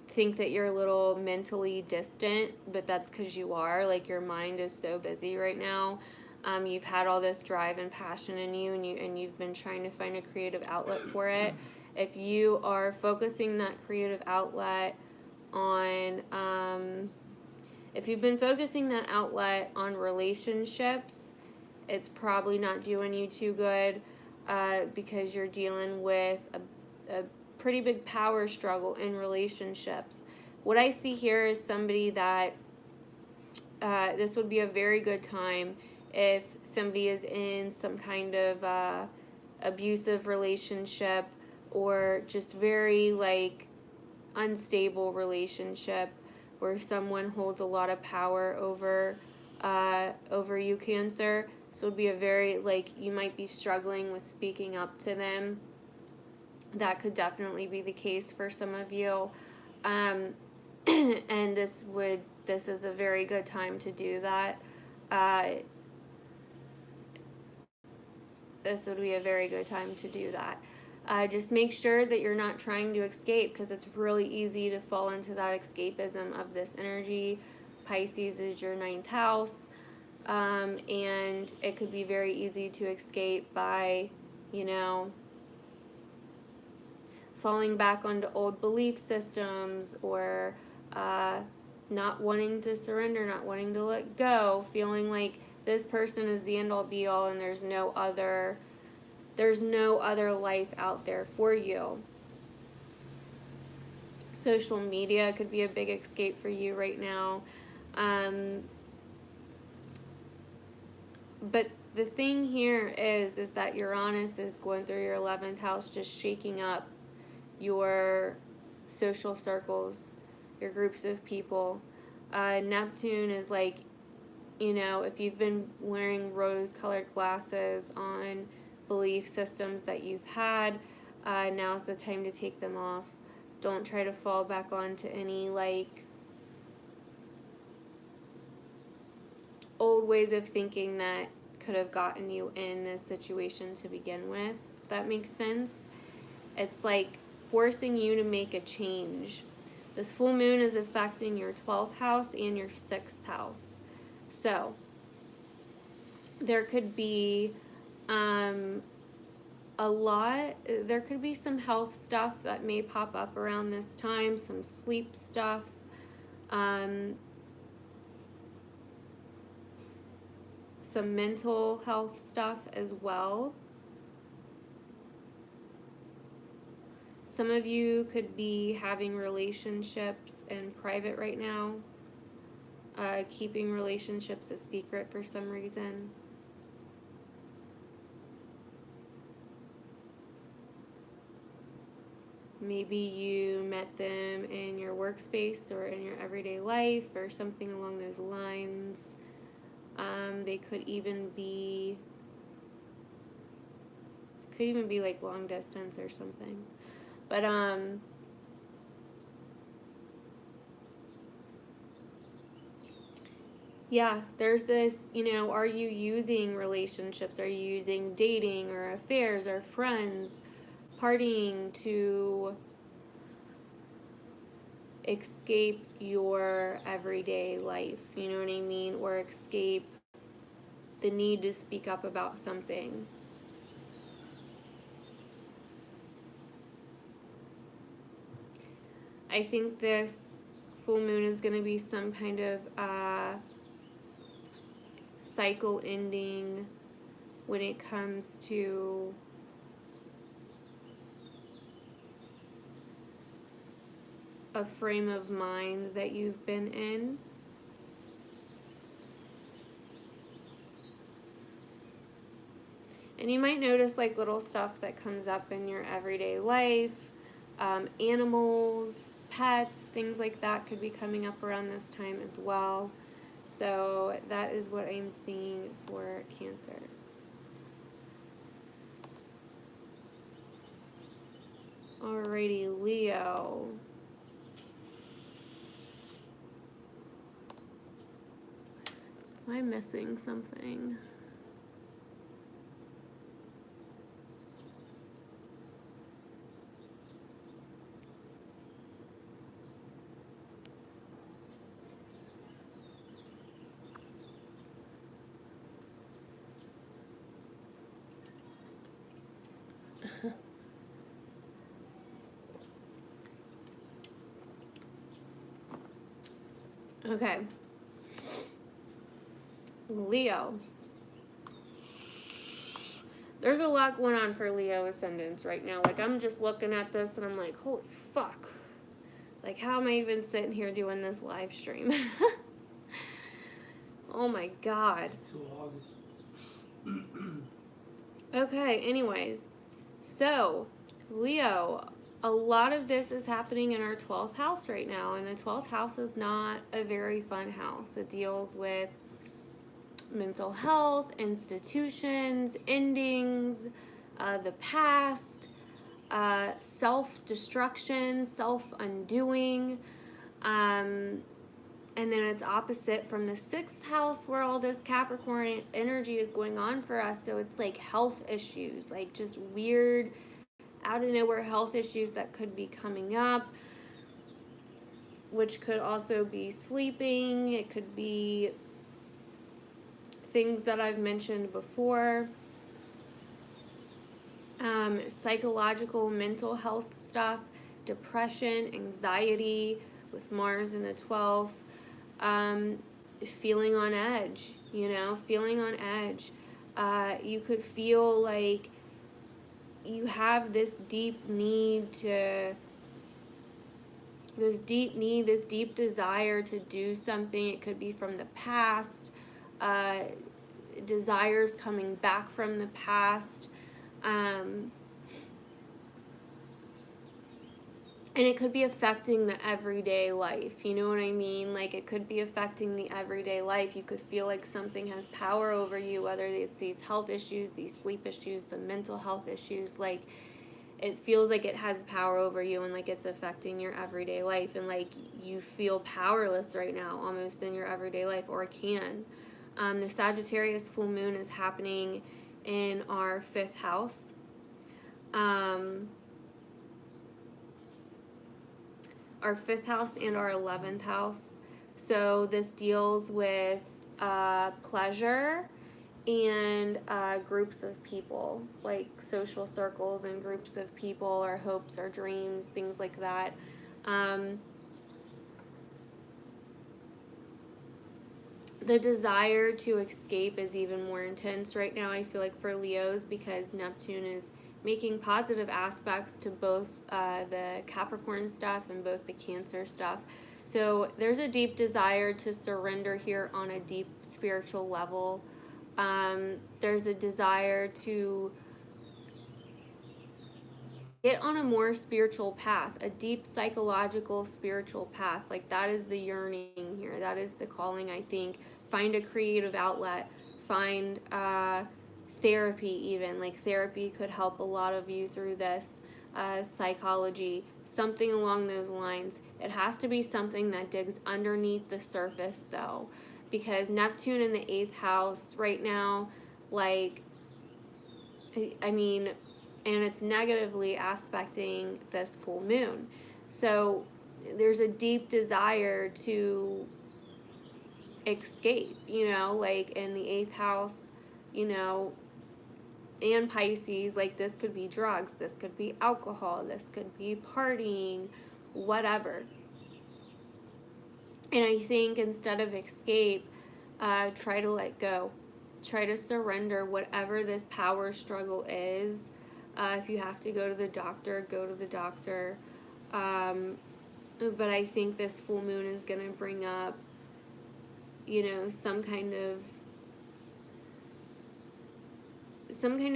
think that you're a little mentally distant, but that's because you are. Like, your mind is so busy right now. You've had all this drive and passion in you, and you've been trying to find a creative outlet for it, If you are focusing that creative outlet on, if you've been focusing that outlet on relationships, it's probably not doing you too good, because you're dealing with a pretty big power struggle in relationships. What I see here is somebody that, this would be a very good time if somebody is in some kind of abusive relationship, or just very like unstable relationship where someone holds a lot of power over you, Cancer. So it would be a very, like, you might be struggling with speaking up to them. That could definitely be the case for some of you. And this is a very good time to do that. This would be a very good time to do that. Just make sure that you're not trying to escape, because it's really easy to fall into that escapism of this energy. Pisces is your 9th house, and it could be very easy to escape by, you know, falling back onto old belief systems, or not wanting to surrender, not wanting to let go, feeling like this person is the end all be all and there's no other life out there for you. Social media could be a big escape for you right now. But the thing here is that Uranus is going through your 11th house, just shaking up your social circles, your groups of people. Neptune is like, you know, if you've been wearing rose-colored glasses on belief systems that you've had, now's the time to take them off. Don't try to fall back onto any, like, old ways of thinking that could have gotten you in this situation to begin with, if that makes sense. It's like forcing you to make a change. This full moon is affecting your 12th house and your 6th house. So there could be there could be some health stuff that may pop up around this time, some sleep stuff, some mental health stuff as well. Some of you could be having relationships in private right now, keeping relationships a secret for some reason. Maybe you met them in your workspace or in your everyday life or something along those lines. They could even be like long distance or something. But yeah, there's this, you know, are you using relationships? Are you using dating or affairs or friends, partying to escape your everyday life? You know what I mean? Or escape the need to speak up about something. I think this full moon is going to be some kind of cycle ending when it comes to a frame of mind that you've been in. And you might notice like little stuff that comes up in your everyday life, animals, pets, things like that could be coming up around this time as well. So that is what I'm seeing for Cancer. Alrighty, Leo. Am I missing something? Okay. Leo. There's a lot going on for Leo ascendants right now. Like, I'm just looking at this and I'm like, holy fuck. Like, how am I even sitting here doing this live stream? Oh my god. Till August. Okay, anyways. So, Leo, a lot of this is happening in our 12th house right now. And the 12th house is not a very fun house. It deals with mental health, institutions, endings, the past, self-destruction, self-undoing, and then it's opposite from the 6th house where all this Capricorn energy is going on for us. So it's like health issues, like just weird, out of nowhere health issues that could be coming up, which could also be sleeping. It could be things that I've mentioned before, psychological, mental health stuff, depression, anxiety with Mars in the 12th, feeling on edge, feeling on edge. You could feel like you have this deep desire to do something. It could be from the past, desires coming back from the past, and it could be affecting the everyday life, you know what I mean? Like, it could be affecting the everyday life. You could feel like something has power over you, whether it's these health issues, these sleep issues, the mental health issues. Like, it feels like it has power over you and like it's affecting your everyday life, and like you feel powerless right now almost in your everyday life, or can. The Sagittarius full moon is happening in our 5th house. Our 5th house and our 11th house. So this deals with pleasure and groups of people, like social circles and groups of people, or hopes or dreams, things like that. The desire to escape is even more intense right now, I feel like, for Leos, because Neptune is making positive aspects to both the Capricorn stuff and both the Cancer stuff. So there's a deep desire to surrender here on a deep spiritual level. There's a desire to get on a more spiritual path, a deep psychological spiritual path. Like, that is the yearning here. That is the calling, I think. Find a creative outlet. Find therapy even. Like, therapy could help a lot of you through this. Psychology, something along those lines. It has to be something that digs underneath the surface, though, because Neptune in the 8th house right now, like, I mean, and it's negatively aspecting this full moon. So there's a deep desire to escape, like in the 8th house, and Pisces, like, this could be drugs, this could be alcohol, this could be partying, whatever. And I think instead of escape, try to let go. Try to surrender whatever this power struggle is. If you have to go to the doctor, go to the doctor. But I think this full moon is going to bring up, some kind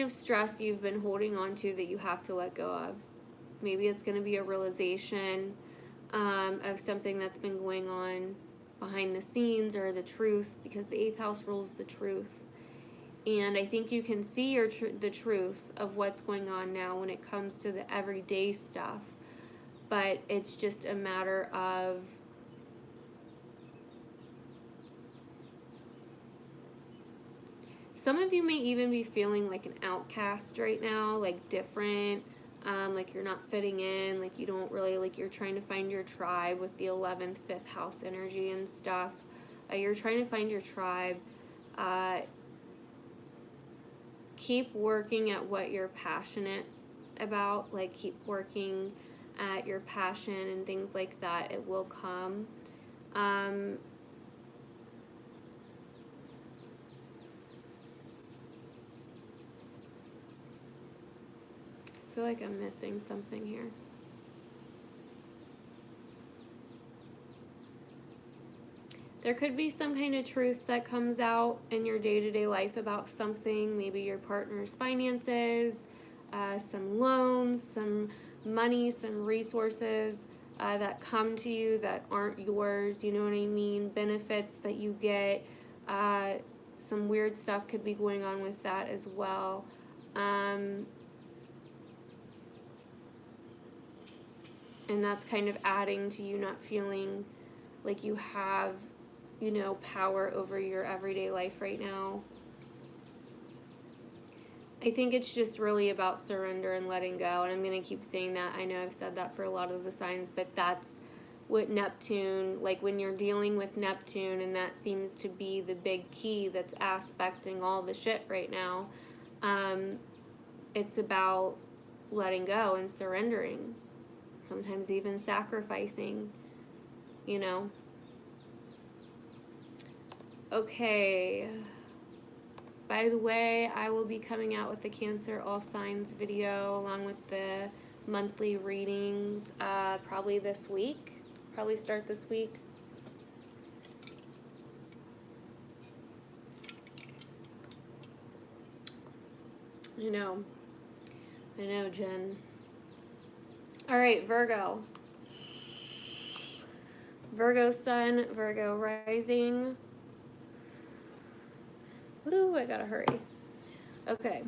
of stress you've been holding on to that you have to let go of. Maybe it's going to be a realization of something that's been going on behind the scenes, or the truth, because the 8th house rules the truth. And I think you can see the truth of what's going on now when it comes to the everyday stuff. But it's just a matter of some of you may even be feeling like an outcast right now, like different, like you're not fitting in, like you don't really, like you're trying to find your tribe with the 11th, 5th house energy and stuff. You're trying to find your tribe. Keep working at what you're passionate about, like keep working at your passion and things like that. It will come. feel like I'm missing something here. There could be some kind of truth that comes out in your day-to-day life about something, maybe your partner's finances, some loans, some money, some resources that come to you that aren't yours, you know what I mean? Benefits that you get, some weird stuff could be going on with that as well. And that's kind of adding to you not feeling like you have, you know, power over your everyday life right now. I think it's just really about surrender and letting go, and I'm going to keep saying that. I know I've said that for a lot of the signs, but that's what Neptune, like when you're dealing with Neptune, and that seems to be the big key that's aspecting all the shit right now, it's about letting go and surrendering, sometimes even sacrificing, you know. Okay. By the way, I will be coming out with the Cancer All Signs video along with the monthly readings probably this week. Probably start this week. I know, Jen. All right, Virgo. Virgo Sun, Virgo Rising. Ooh, I gotta hurry. Okay,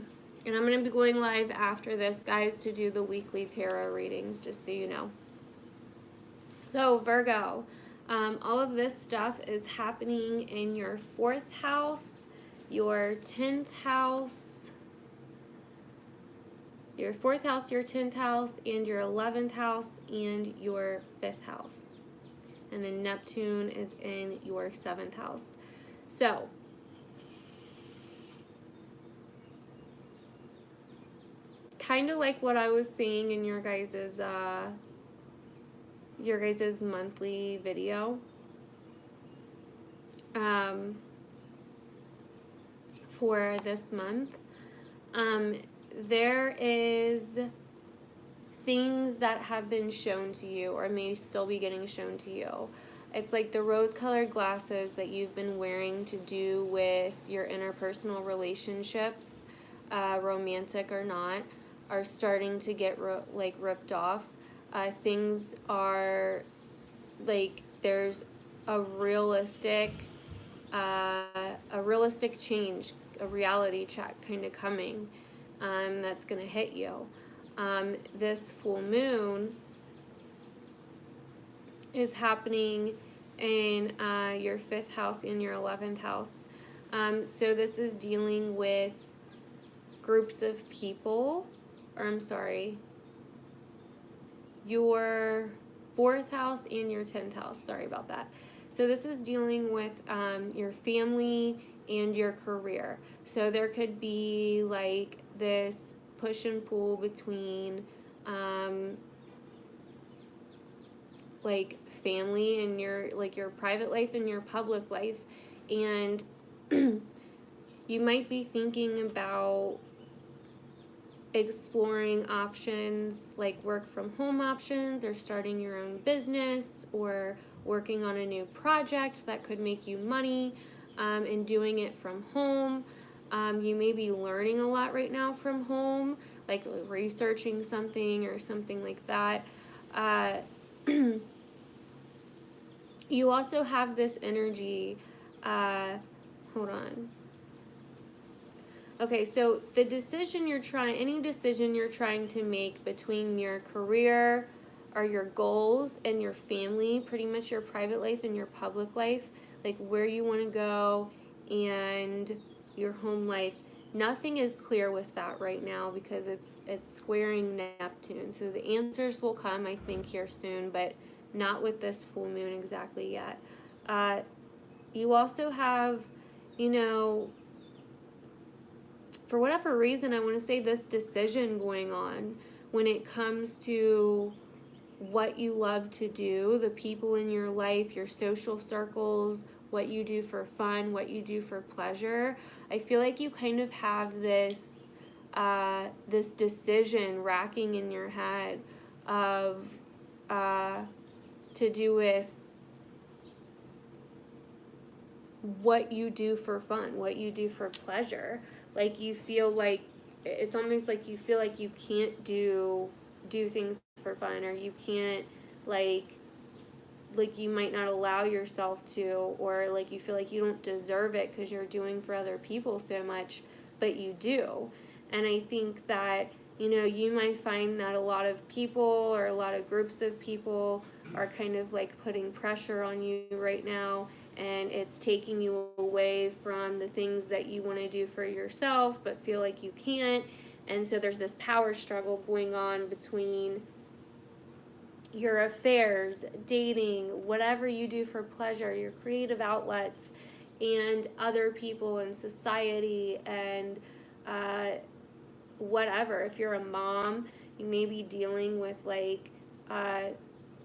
and I'm gonna be going live after this, guys, to do the weekly tarot readings, just so you know. So, Virgo, all of this stuff is happening in your 4th house, your 10th house, your 4th house, your 10th house, and your 11th house, and your 5th house. And then Neptune is in your 7th house. So, kind of like what I was saying in your guys's monthly video. For this month, there is things that have been shown to you or may still be getting shown to you. It's like the rose-colored glasses that you've been wearing to do with your interpersonal relationships, romantic or not, are starting to get ripped off. Things are like there's a realistic change, a reality check kind of coming that's gonna hit you. This full moon is happening in your 5th house and your 11th house. So this is dealing with groups of people, or I'm sorry, your 4th house and your 10th house. Sorry about that. So this is dealing with your family and your career. So there could be like this push and pull between like family and your private life and your public life, and you might be thinking about exploring options like work from home options, or starting your own business, or working on a new project that could make you money, and doing it from home. You may be learning a lot right now from home, like researching something or something like that. You also have this energy, hold on. Okay, so any decision you're trying to make between your career or your goals and your family, pretty much your private life and your public life, like where you want to go and your home life, nothing is clear with that right now because it's squaring Neptune. So the answers will come, I think, here soon, but not with this full moon exactly yet. You also have, for whatever reason, I want to say this decision going on when it comes to what you love to do, the people in your life, your social circles, what you do for fun, what you do for pleasure. I feel like you kind of have this this decision racking in your head of to do with what you do for fun, what you do for pleasure. Like you feel like it's almost like you feel like you can't do things for fun, or you can't like you might not allow yourself to, or like you feel like you don't deserve it because you're doing for other people so much, but you do. And I think that, you know, you might find that a lot of people or a lot of groups of people are kind of like putting pressure on you right now, and it's taking you away from the things that you want to do for yourself but feel like you can't. And so there's this power struggle going on between your affairs, dating, whatever you do for pleasure, your creative outlets, and other people in society, and whatever. If you're a mom, you may be dealing with like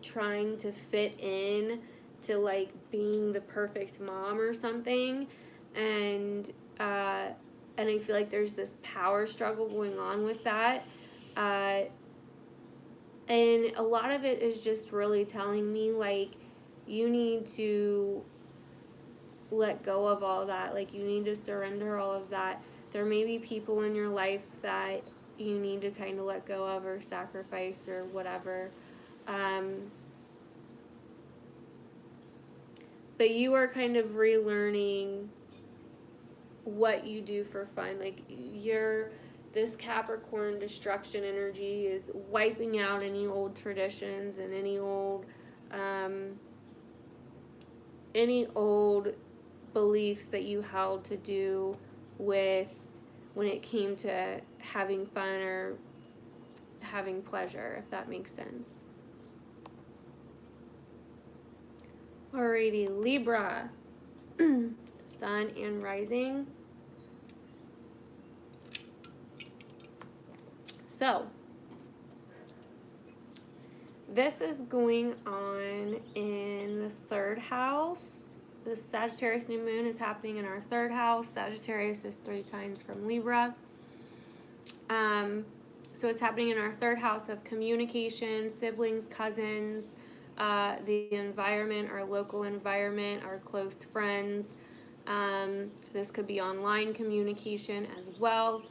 trying to fit in to like being the perfect mom or something, and I feel like there's this power struggle going on with that. And a lot of it is just really telling me, like, you need to let go of all that. Like, you need to surrender all of that. There may be people in your life that you need to kind of let go of or sacrifice or whatever. But you are kind of relearning what you do for fun. Like, this Capricorn destruction energy is wiping out any old traditions and any old beliefs that you held to do with when it came to having fun or having pleasure, if that makes sense. Alrighty, Libra, Sun and Rising. So, this is going on in the third house. The Sagittarius new moon is happening in our third house. Sagittarius is 3 signs from Libra. So it's happening in our third house of communication, siblings, cousins, the environment, our local environment, our close friends. This could be online communication as well.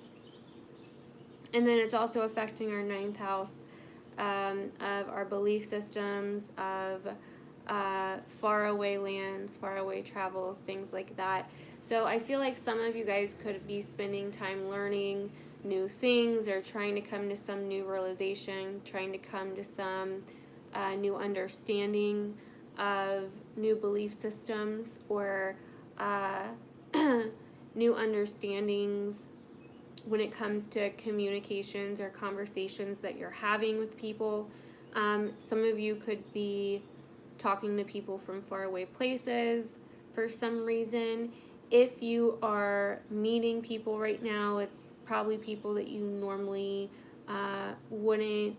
And then it's also affecting our 9th house of our belief systems, of faraway lands, faraway travels, things like that. So I feel like some of you guys could be spending time learning new things, or trying to come to some new realization, trying to come to some new understanding of new belief systems, or new understandings when it comes to communications or conversations that you're having with people. Some of you could be talking to people from faraway places for some reason. If you are meeting people right now, it's probably people that you normally wouldn't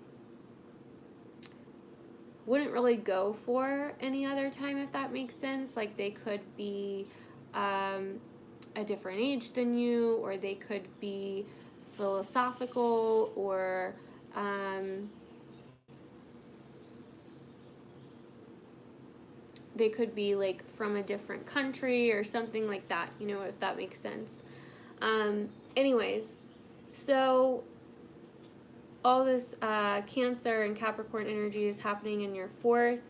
really go for any other time, if that makes sense. Like, they could be a different age than you, or they could be philosophical, or they could be like from a different country or something like that, you know, if that makes sense. Anyways, so all this Cancer and Capricorn energy is happening in your 4th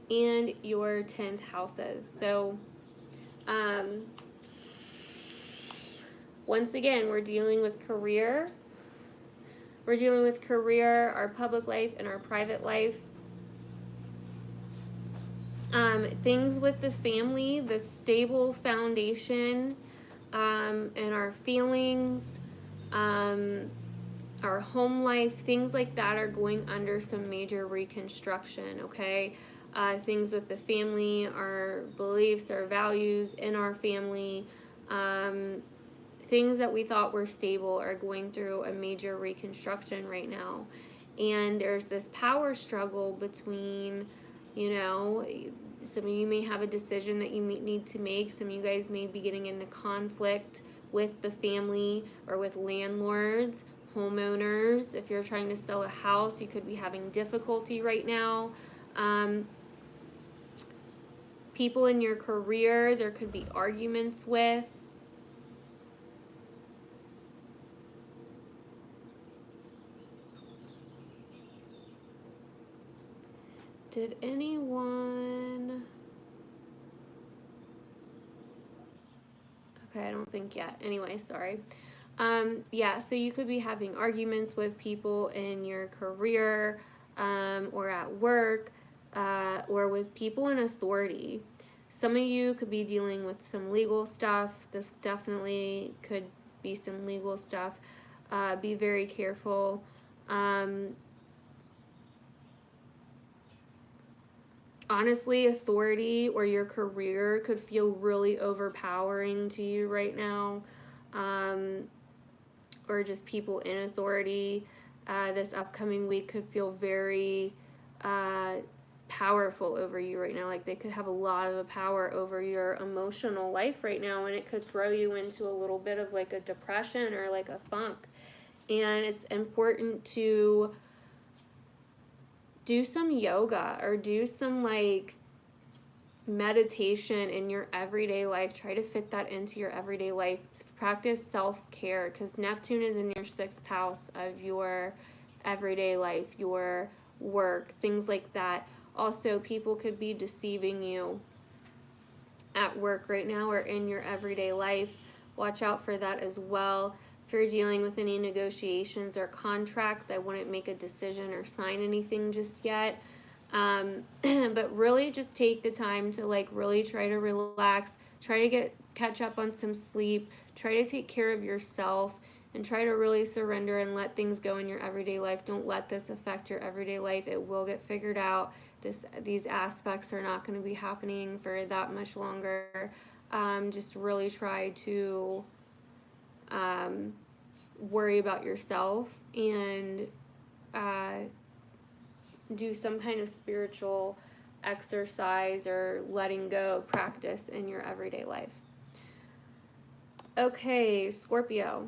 and your 10th houses. So once again, we're dealing with career. We're dealing with career, our public life, and our private life. Things with the family, the stable foundation, and our feelings, our home life, things like that are going under some major reconstruction, okay? Things with the family, our beliefs, our values in our family, things that we thought were stable are going through a major reconstruction right now. And there's this power struggle between, you know, some of you may have a decision that you need to make. Some of you guys may be getting into conflict with the family or with landlords, homeowners. If you're trying to sell a house, you could be having difficulty right now. People in your career, there could be arguments with. Did anyone... Okay, I don't think yet. Anyway, sorry. Yeah, so you could be having arguments with people in your career, or at work, or with people in authority. Some of you could be dealing with some legal stuff. This definitely could be some legal stuff. Be very careful. Honestly, authority or your career could feel really overpowering to you right now, or just people in authority. This upcoming week could feel very powerful over you right now. Like they could have a lot of power over your emotional life right now, and it could throw you into a little bit of like a depression or like a funk. And it's important to do some yoga or do some like meditation in your everyday life. Try to fit that into your everyday life. Practice self-care, because Neptune is in your 6th house of your everyday life, your work, things like that. Also, people could be deceiving you at work right now or in your everyday life. Watch out for that as well. If you're dealing with any negotiations or contracts, I wouldn't make a decision or sign anything just yet. But really just take the time to like really try to relax, try to catch up on some sleep, try to take care of yourself, and try to really surrender and let things go in your everyday life. Don't let this affect your everyday life. It will get figured out. These aspects are not going to be happening for that much longer. Just really try to worry about yourself and do some kind of spiritual exercise or letting go practice in your everyday life. Okay, Scorpio.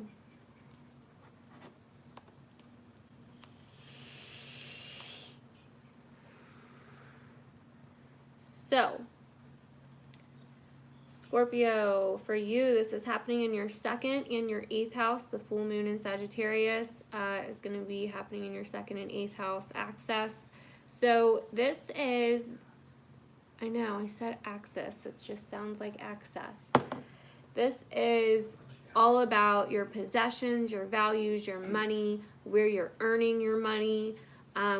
So, Scorpio, for you, this is happening in your 2nd and your 8th house. The full moon in Sagittarius is going to be happening in your 2nd and 8th house axis. So this is, I know, I said axis. It just sounds like access. This is all about your possessions, your values, your money, where you're earning your money,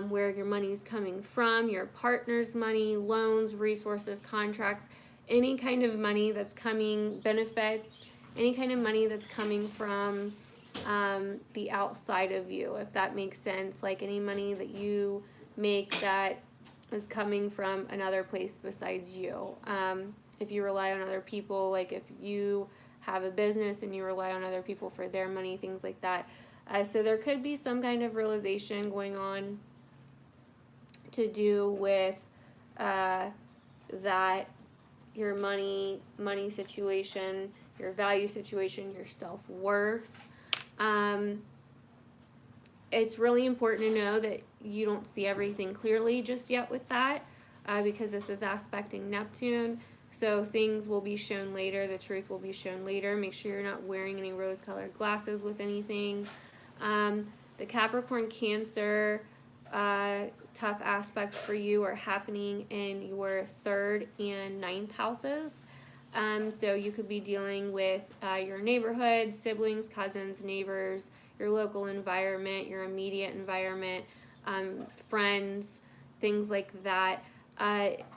where your money's coming from, your partner's money, loans, resources, contracts, any kind of money that's coming, benefits, any kind of money that's coming from the outside of you, if that makes sense. Like any money that you make that is coming from another place besides you. If you rely on other people, like if you have a business and you rely on other people for their money, things like that. So there could be some kind of realization going on to do with that, your money situation, your value situation, your self-worth. It's really important to know that you don't see everything clearly just yet with that, because this is aspecting Neptune. So things will be shown later. The truth will be shown later. Make sure you're not wearing any rose-colored glasses with anything. The Capricorn Cancer tough aspects for you are happening in your 3rd and 9th houses. So you could be dealing with your neighborhood, siblings, cousins, neighbors, your local environment, your immediate environment, friends, things like that.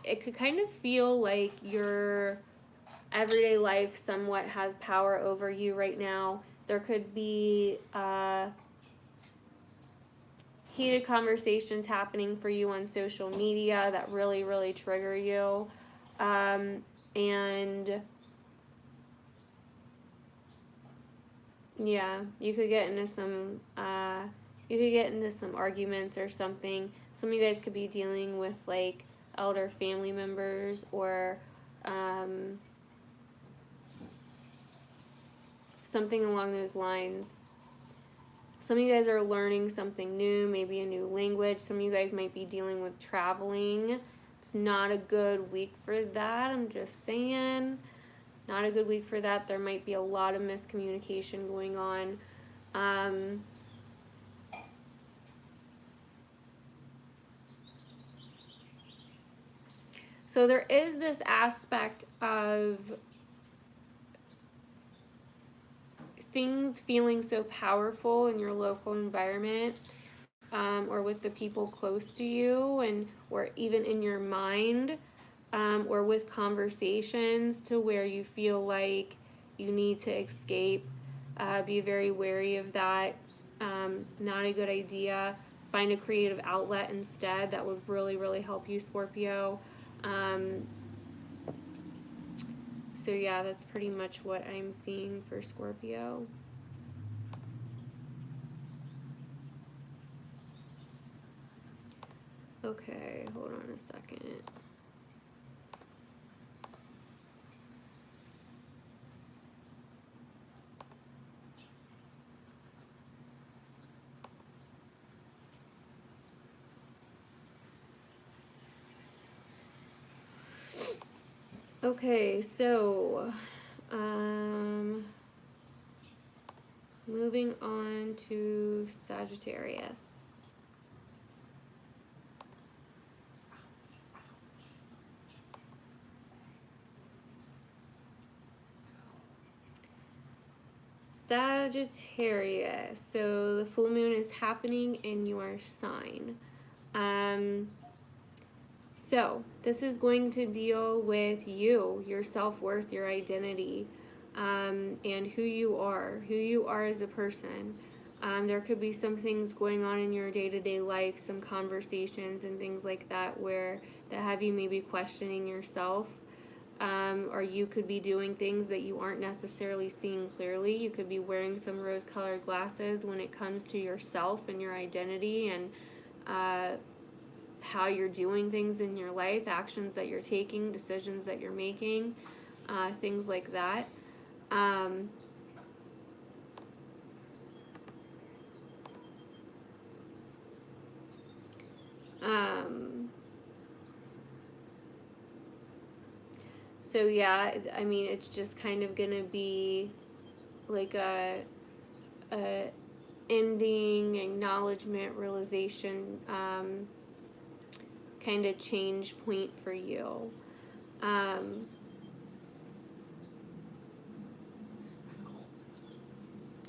It could kind of feel like your everyday life somewhat has power over you right now. There could be heated conversations happening for you on social media that really, really trigger you. And yeah, you could get into some arguments or something. Some of you guys could be dealing with like elder family members or something along those lines. Some of you guys are learning something new, maybe a new language. Some of you guys might be dealing with traveling. It's not a good week for that, I'm just saying. Not a good week for that. There might be a lot of miscommunication going on. So there is this aspect of things feeling so powerful in your local environment, or with the people close to you, and or even in your mind, or with conversations to where you feel like you need to escape. Be very wary of that. Not a good idea. Find a creative outlet instead. That would really, really help you, Scorpio. So yeah, that's pretty much what I'm seeing for Scorpio. Okay, hold on a second. Okay, so moving on to Sagittarius. Sagittarius. So the full moon is happening in your sign. So this is going to deal with you, your self-worth, your identity, and who you are as a person. There could be some things going on in your day-to-day life, some conversations and things like that that have you maybe questioning yourself. Or you could be doing things that you aren't necessarily seeing clearly. You could be wearing some rose-colored glasses when it comes to yourself and your identity, and how you're doing things in your life, actions that you're taking, decisions that you're making, things like that. So yeah, I mean, it's just kind of gonna be like a ending, acknowledgement, realization, kind of change point for you.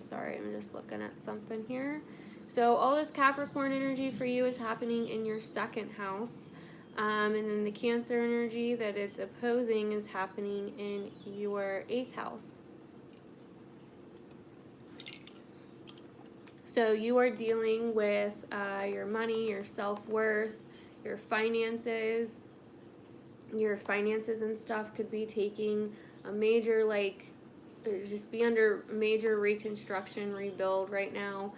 Sorry, I'm just looking at something here. So all this Capricorn energy for you is happening in your second house. And then the Cancer energy that it's opposing is happening in your 8th house. So you are dealing with your money, your self-worth, your finances. Your finances and stuff could be taking a major, just be under major reconstruction, rebuild right now.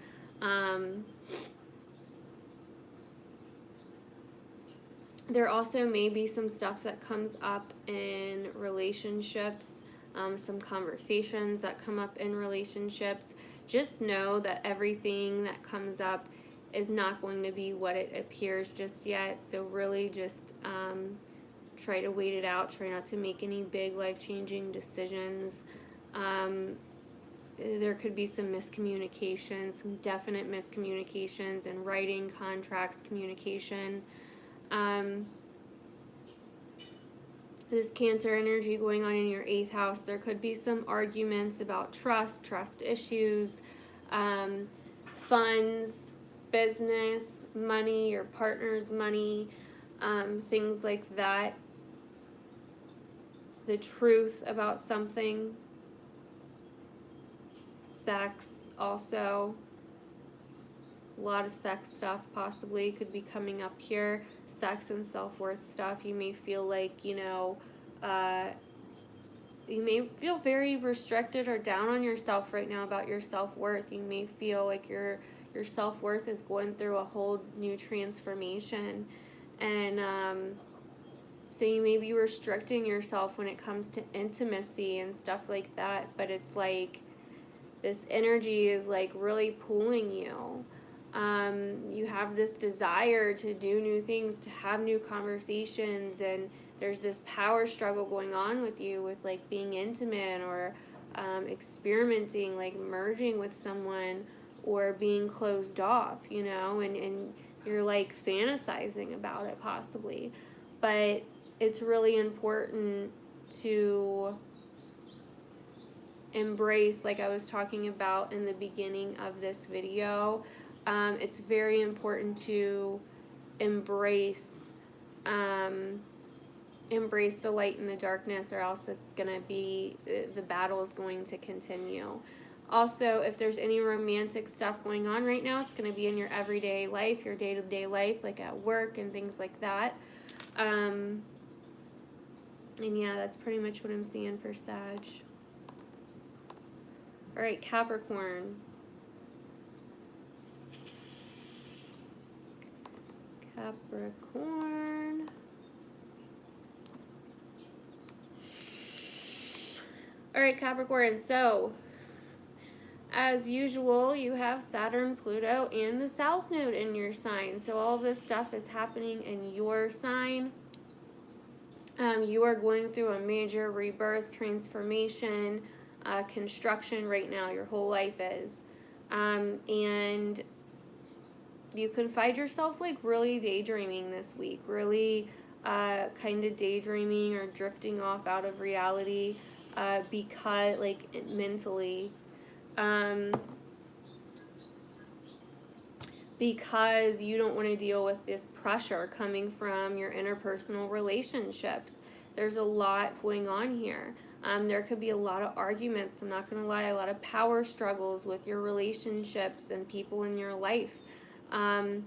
There also may be some stuff that comes up in relationships, some conversations that come up in relationships. Just know that everything that comes up is not going to be what it appears just yet. So really just try to wait it out. Try not to make any big life-changing decisions. There could be some miscommunications, some definite miscommunications in writing, contracts, communication. This Cancer energy going on in your 8th house, there could be some arguments about trust issues, funds, business, money, your partner's money, things like that. The truth about something. Sex also. A lot of sex stuff possibly could be coming up here. Sex and self-worth stuff. You may feel like, you may feel very restricted or down on yourself right now about your self-worth. You may feel like your self-worth is going through a whole new transformation. And so you may be restricting yourself when it comes to intimacy and stuff like that. But it's like, this energy is like really pulling you. You have this desire to do new things, to have new conversations, and there's this power struggle going on with you with like being intimate or experimenting, like merging with someone or being closed off, you know, and you're like fantasizing about it possibly. But it's really important to embrace, like I was talking about in the beginning of this video, it's very important to embrace embrace the light and the darkness, or else it's going to be, the battle is going to continue. Also, if there's any romantic stuff going on right now, it's going to be in your everyday life, your day-to-day life, like at work and things like that. And yeah, that's pretty much what I'm seeing for Sag. All right, Capricorn. Capricorn. All right, Capricorn. So, as usual, you have Saturn, Pluto, and the South Node in your sign. So all this stuff is happening in your sign. You are going through a major rebirth, transformation, construction right now. Your whole life is. And you can find yourself like really daydreaming this week. Really kind of daydreaming or drifting off out of reality because, like, mentally. Because you don't want to deal with this pressure coming from your interpersonal relationships. There's a lot going on here. There could be a lot of arguments, I'm not going to lie, a lot of power struggles with your relationships and people in your life. A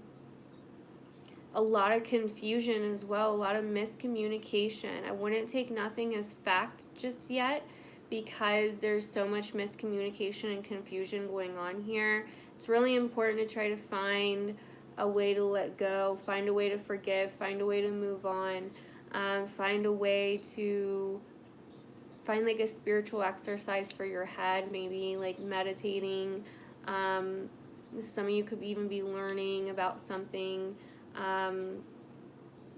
lot of confusion as well, a lot of miscommunication. I wouldn't take nothing as fact just yet because there's so much miscommunication and confusion going on here. It's really important to try to find a way to let go, find a way to forgive, find a way to move on, find a way to find like a spiritual exercise for your head, maybe like meditating. Some of you could even be learning about something,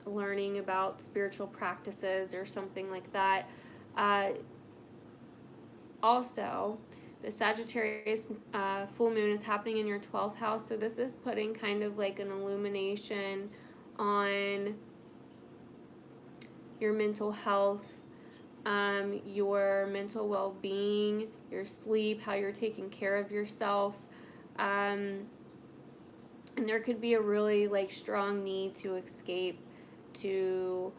learning about spiritual practices or something like that. Also, the Sagittarius full moon is happening in your 12th house, so this is putting kind of like an illumination on your mental health, your mental well-being, your sleep, how you're taking care of yourself. And there could be a really like strong need to escape, to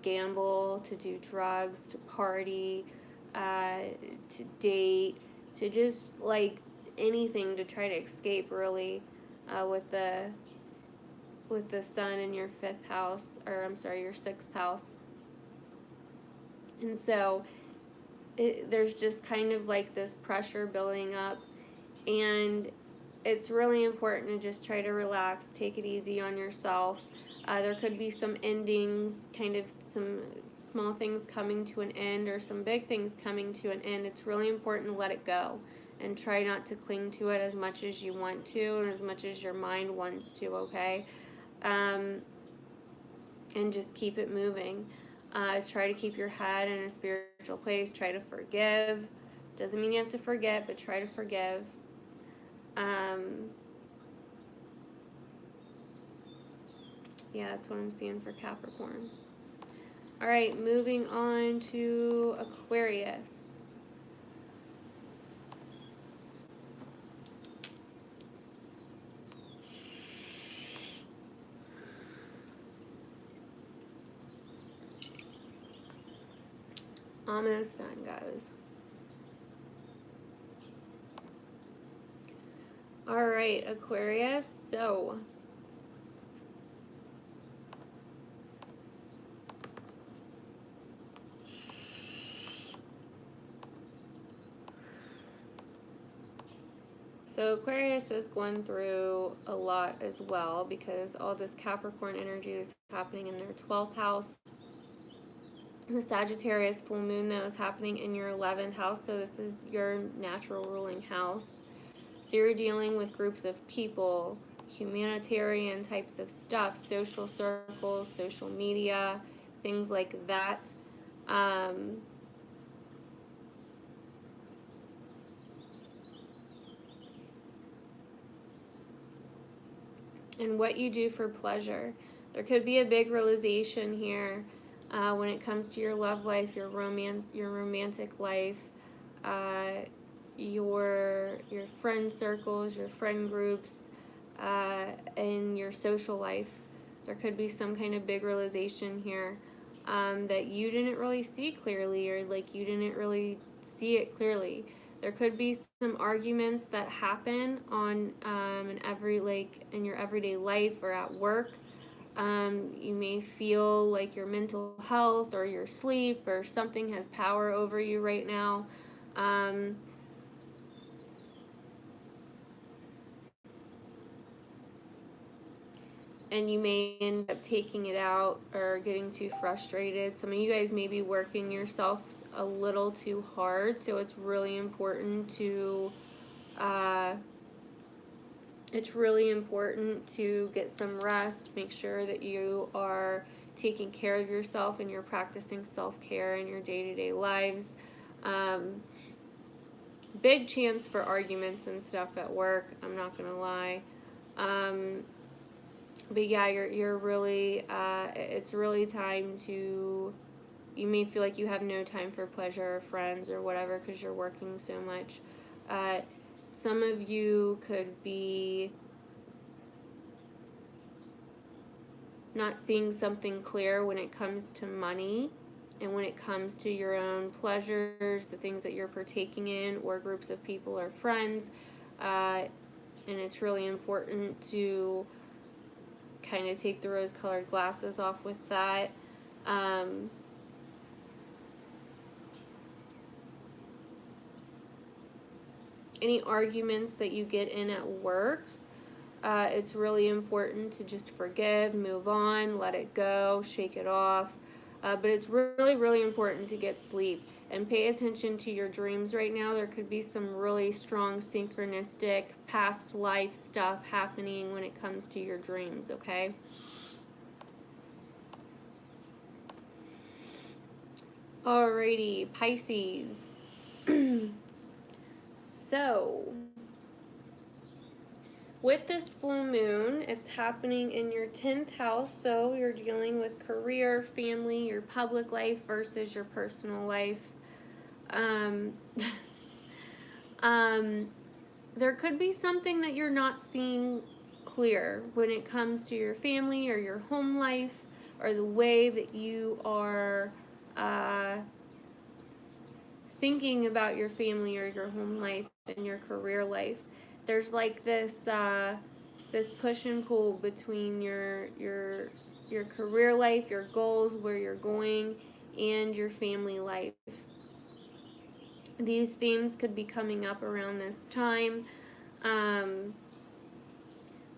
gamble, to do drugs, to party, to date, to just like anything to try to escape really, with the sun in your 5th house, or I'm sorry, your 6th house. And so there's just kind of like this pressure building up, and it's really important to just try to relax, take it easy on yourself. There could be some endings, kind of some small things coming to an end or some big things coming to an end. It's really important to let it go and try not to cling to it as much as you want to and as much as your mind wants to, okay? And just keep it moving. Try to keep your head in a spiritual place. Try to forgive. Doesn't mean you have to forget, but try to forgive. Yeah, that's what I'm seeing for Capricorn. All right, moving on to Aquarius. Almost done, guys. All right, Aquarius. So Aquarius is going through a lot as well because all this Capricorn energy is happening in their 12th house. The Sagittarius full moon, though, is happening in your 11th house, so this is your natural ruling house. So you're dealing with groups of people, humanitarian types of stuff, social circles, social media, things like that. And what you do for pleasure. There could be a big realization here when it comes to your love life, your romantic life, your friend circles, your friend groups, and your social life. There could be some kind of big realization here that you didn't really see clearly, or like you didn't really see it clearly. There could be some arguments that happen on in your everyday life or at work. You may feel like your mental health or your sleep or something has power over you right now. And you may end up taking it out or getting too frustrated. Some of you guys may be working yourselves a little too hard, so it's really important to get some rest. Make sure that you are taking care of yourself and you're practicing self-care in your day-to-day lives. Big chance for arguments and stuff at work, I'm not gonna lie. But yeah, you're really it's really time to, you may feel like you have no time for pleasure or friends or whatever because you're working so much. Some of you could be not seeing something clear when it comes to money and when it comes to your own pleasures, the things that you're partaking in, or groups of people or friends. And it's really important to kind of take the rose-colored glasses off with that. Any arguments that you get in at work, it's really important to just forgive, move on, let it go, shake it off. But it's really, really important to get sleep and pay attention to your dreams right now. There could be some really strong synchronistic past life stuff happening when it comes to your dreams, okay? Alrighty, Pisces. So, with this full moon, it's happening in your 10th house, so you're dealing with career, family, your public life versus your personal life. There could be something that you're not seeing clear when it comes to your family or your home life or the way that you are thinking about your family or your home life and your career life. There's like this this push and pull between your career life, your goals, where you're going, and your family life. These themes could be coming up around this time.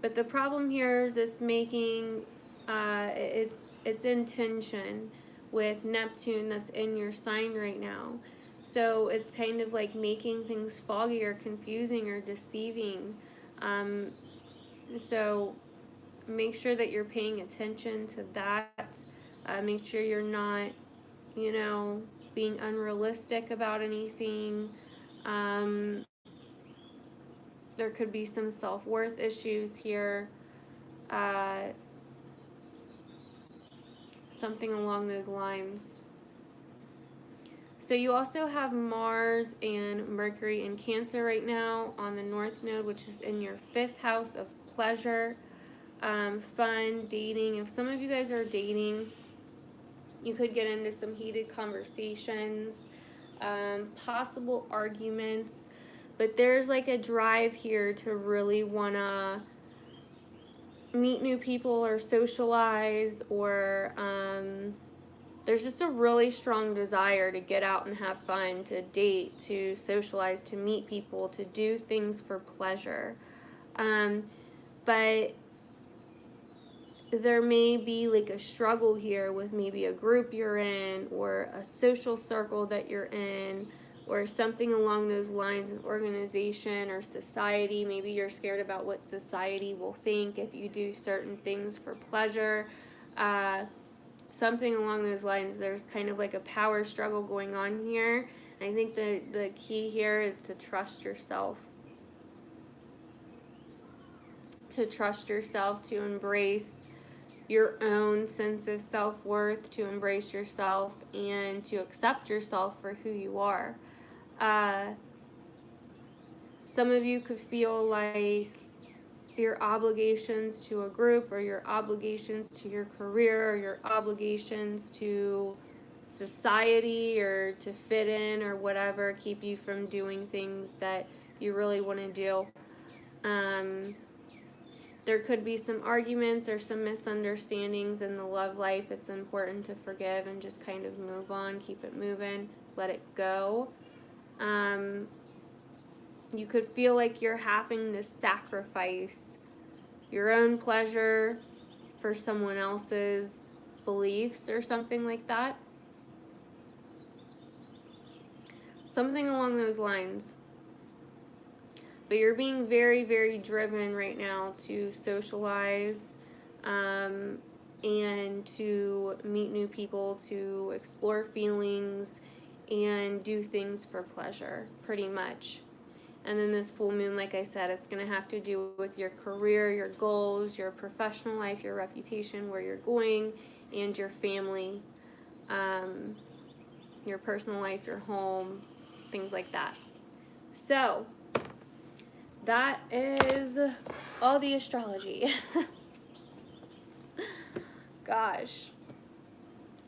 But the problem here is it's making it's in tension with Neptune that's in your sign right now. So it's kind of like making things foggy or confusing or deceiving. So make sure that you're paying attention to that. Make sure you're not, being unrealistic about anything. There could be some self-worth issues here. Something along those lines. So you also have Mars and Mercury in Cancer right now on the North Node, which is in your 5th house of pleasure, fun, dating. If some of you guys are dating, you could get into some heated conversations, possible arguments, but there's like a drive here to really want to meet new people or socialize, or there's just a really strong desire to get out and have fun, to date, to socialize, to meet people, to do things for pleasure. But there may be like a struggle here with maybe a group you're in or a social circle that you're in or something along those lines, of organization or society. Maybe you're scared about what society will think if you do certain things for pleasure. Something along those lines. There's kind of like a power struggle going on here. I think the key here is to trust yourself. To trust yourself, to embrace your own sense of self-worth, to embrace yourself, and to accept yourself for who you are. Some of you could feel like your obligations to a group or your obligations to your career or your obligations to society or to fit in or whatever keep you from doing things that you really want to do. There could be some arguments or some misunderstandings in the love life. It's important to forgive and just kind of move on, keep it moving, let it go. You could feel like you're having to sacrifice your own pleasure for someone else's beliefs or something like that. Something along those lines. But you're being very, very driven right now to socialize and to meet new people, to explore feelings and do things for pleasure, pretty much. And then this full moon, like I said, it's going to have to do with your career, your goals, your professional life, your reputation, where you're going, and your family, your personal life, your home, things like that. So that is all the astrology. Gosh.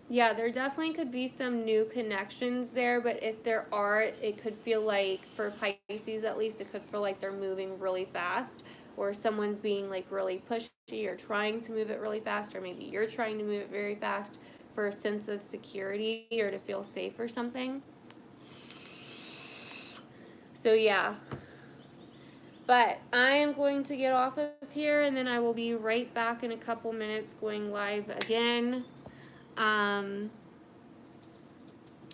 Yeah, there definitely could be some new connections there, but if there are, it could feel like, for Pisces at least, it could feel like they're moving really fast, or someone's being like really pushy or trying to move it really fast, or maybe you're trying to move it very fast for a sense of security or to feel safe or something. So yeah. But I am going to get off of here, and then I will be right back in a couple minutes going live again. Oh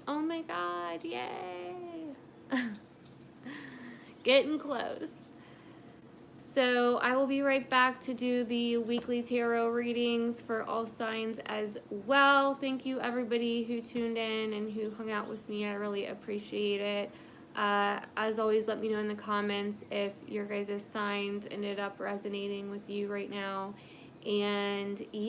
my god, yay! Getting close. So I will be right back to do the weekly tarot readings for all signs as well. Thank you everybody who tuned in and who hung out with me. I really appreciate it. As always, let me know in the comments if your guys' signs ended up resonating with you right now. And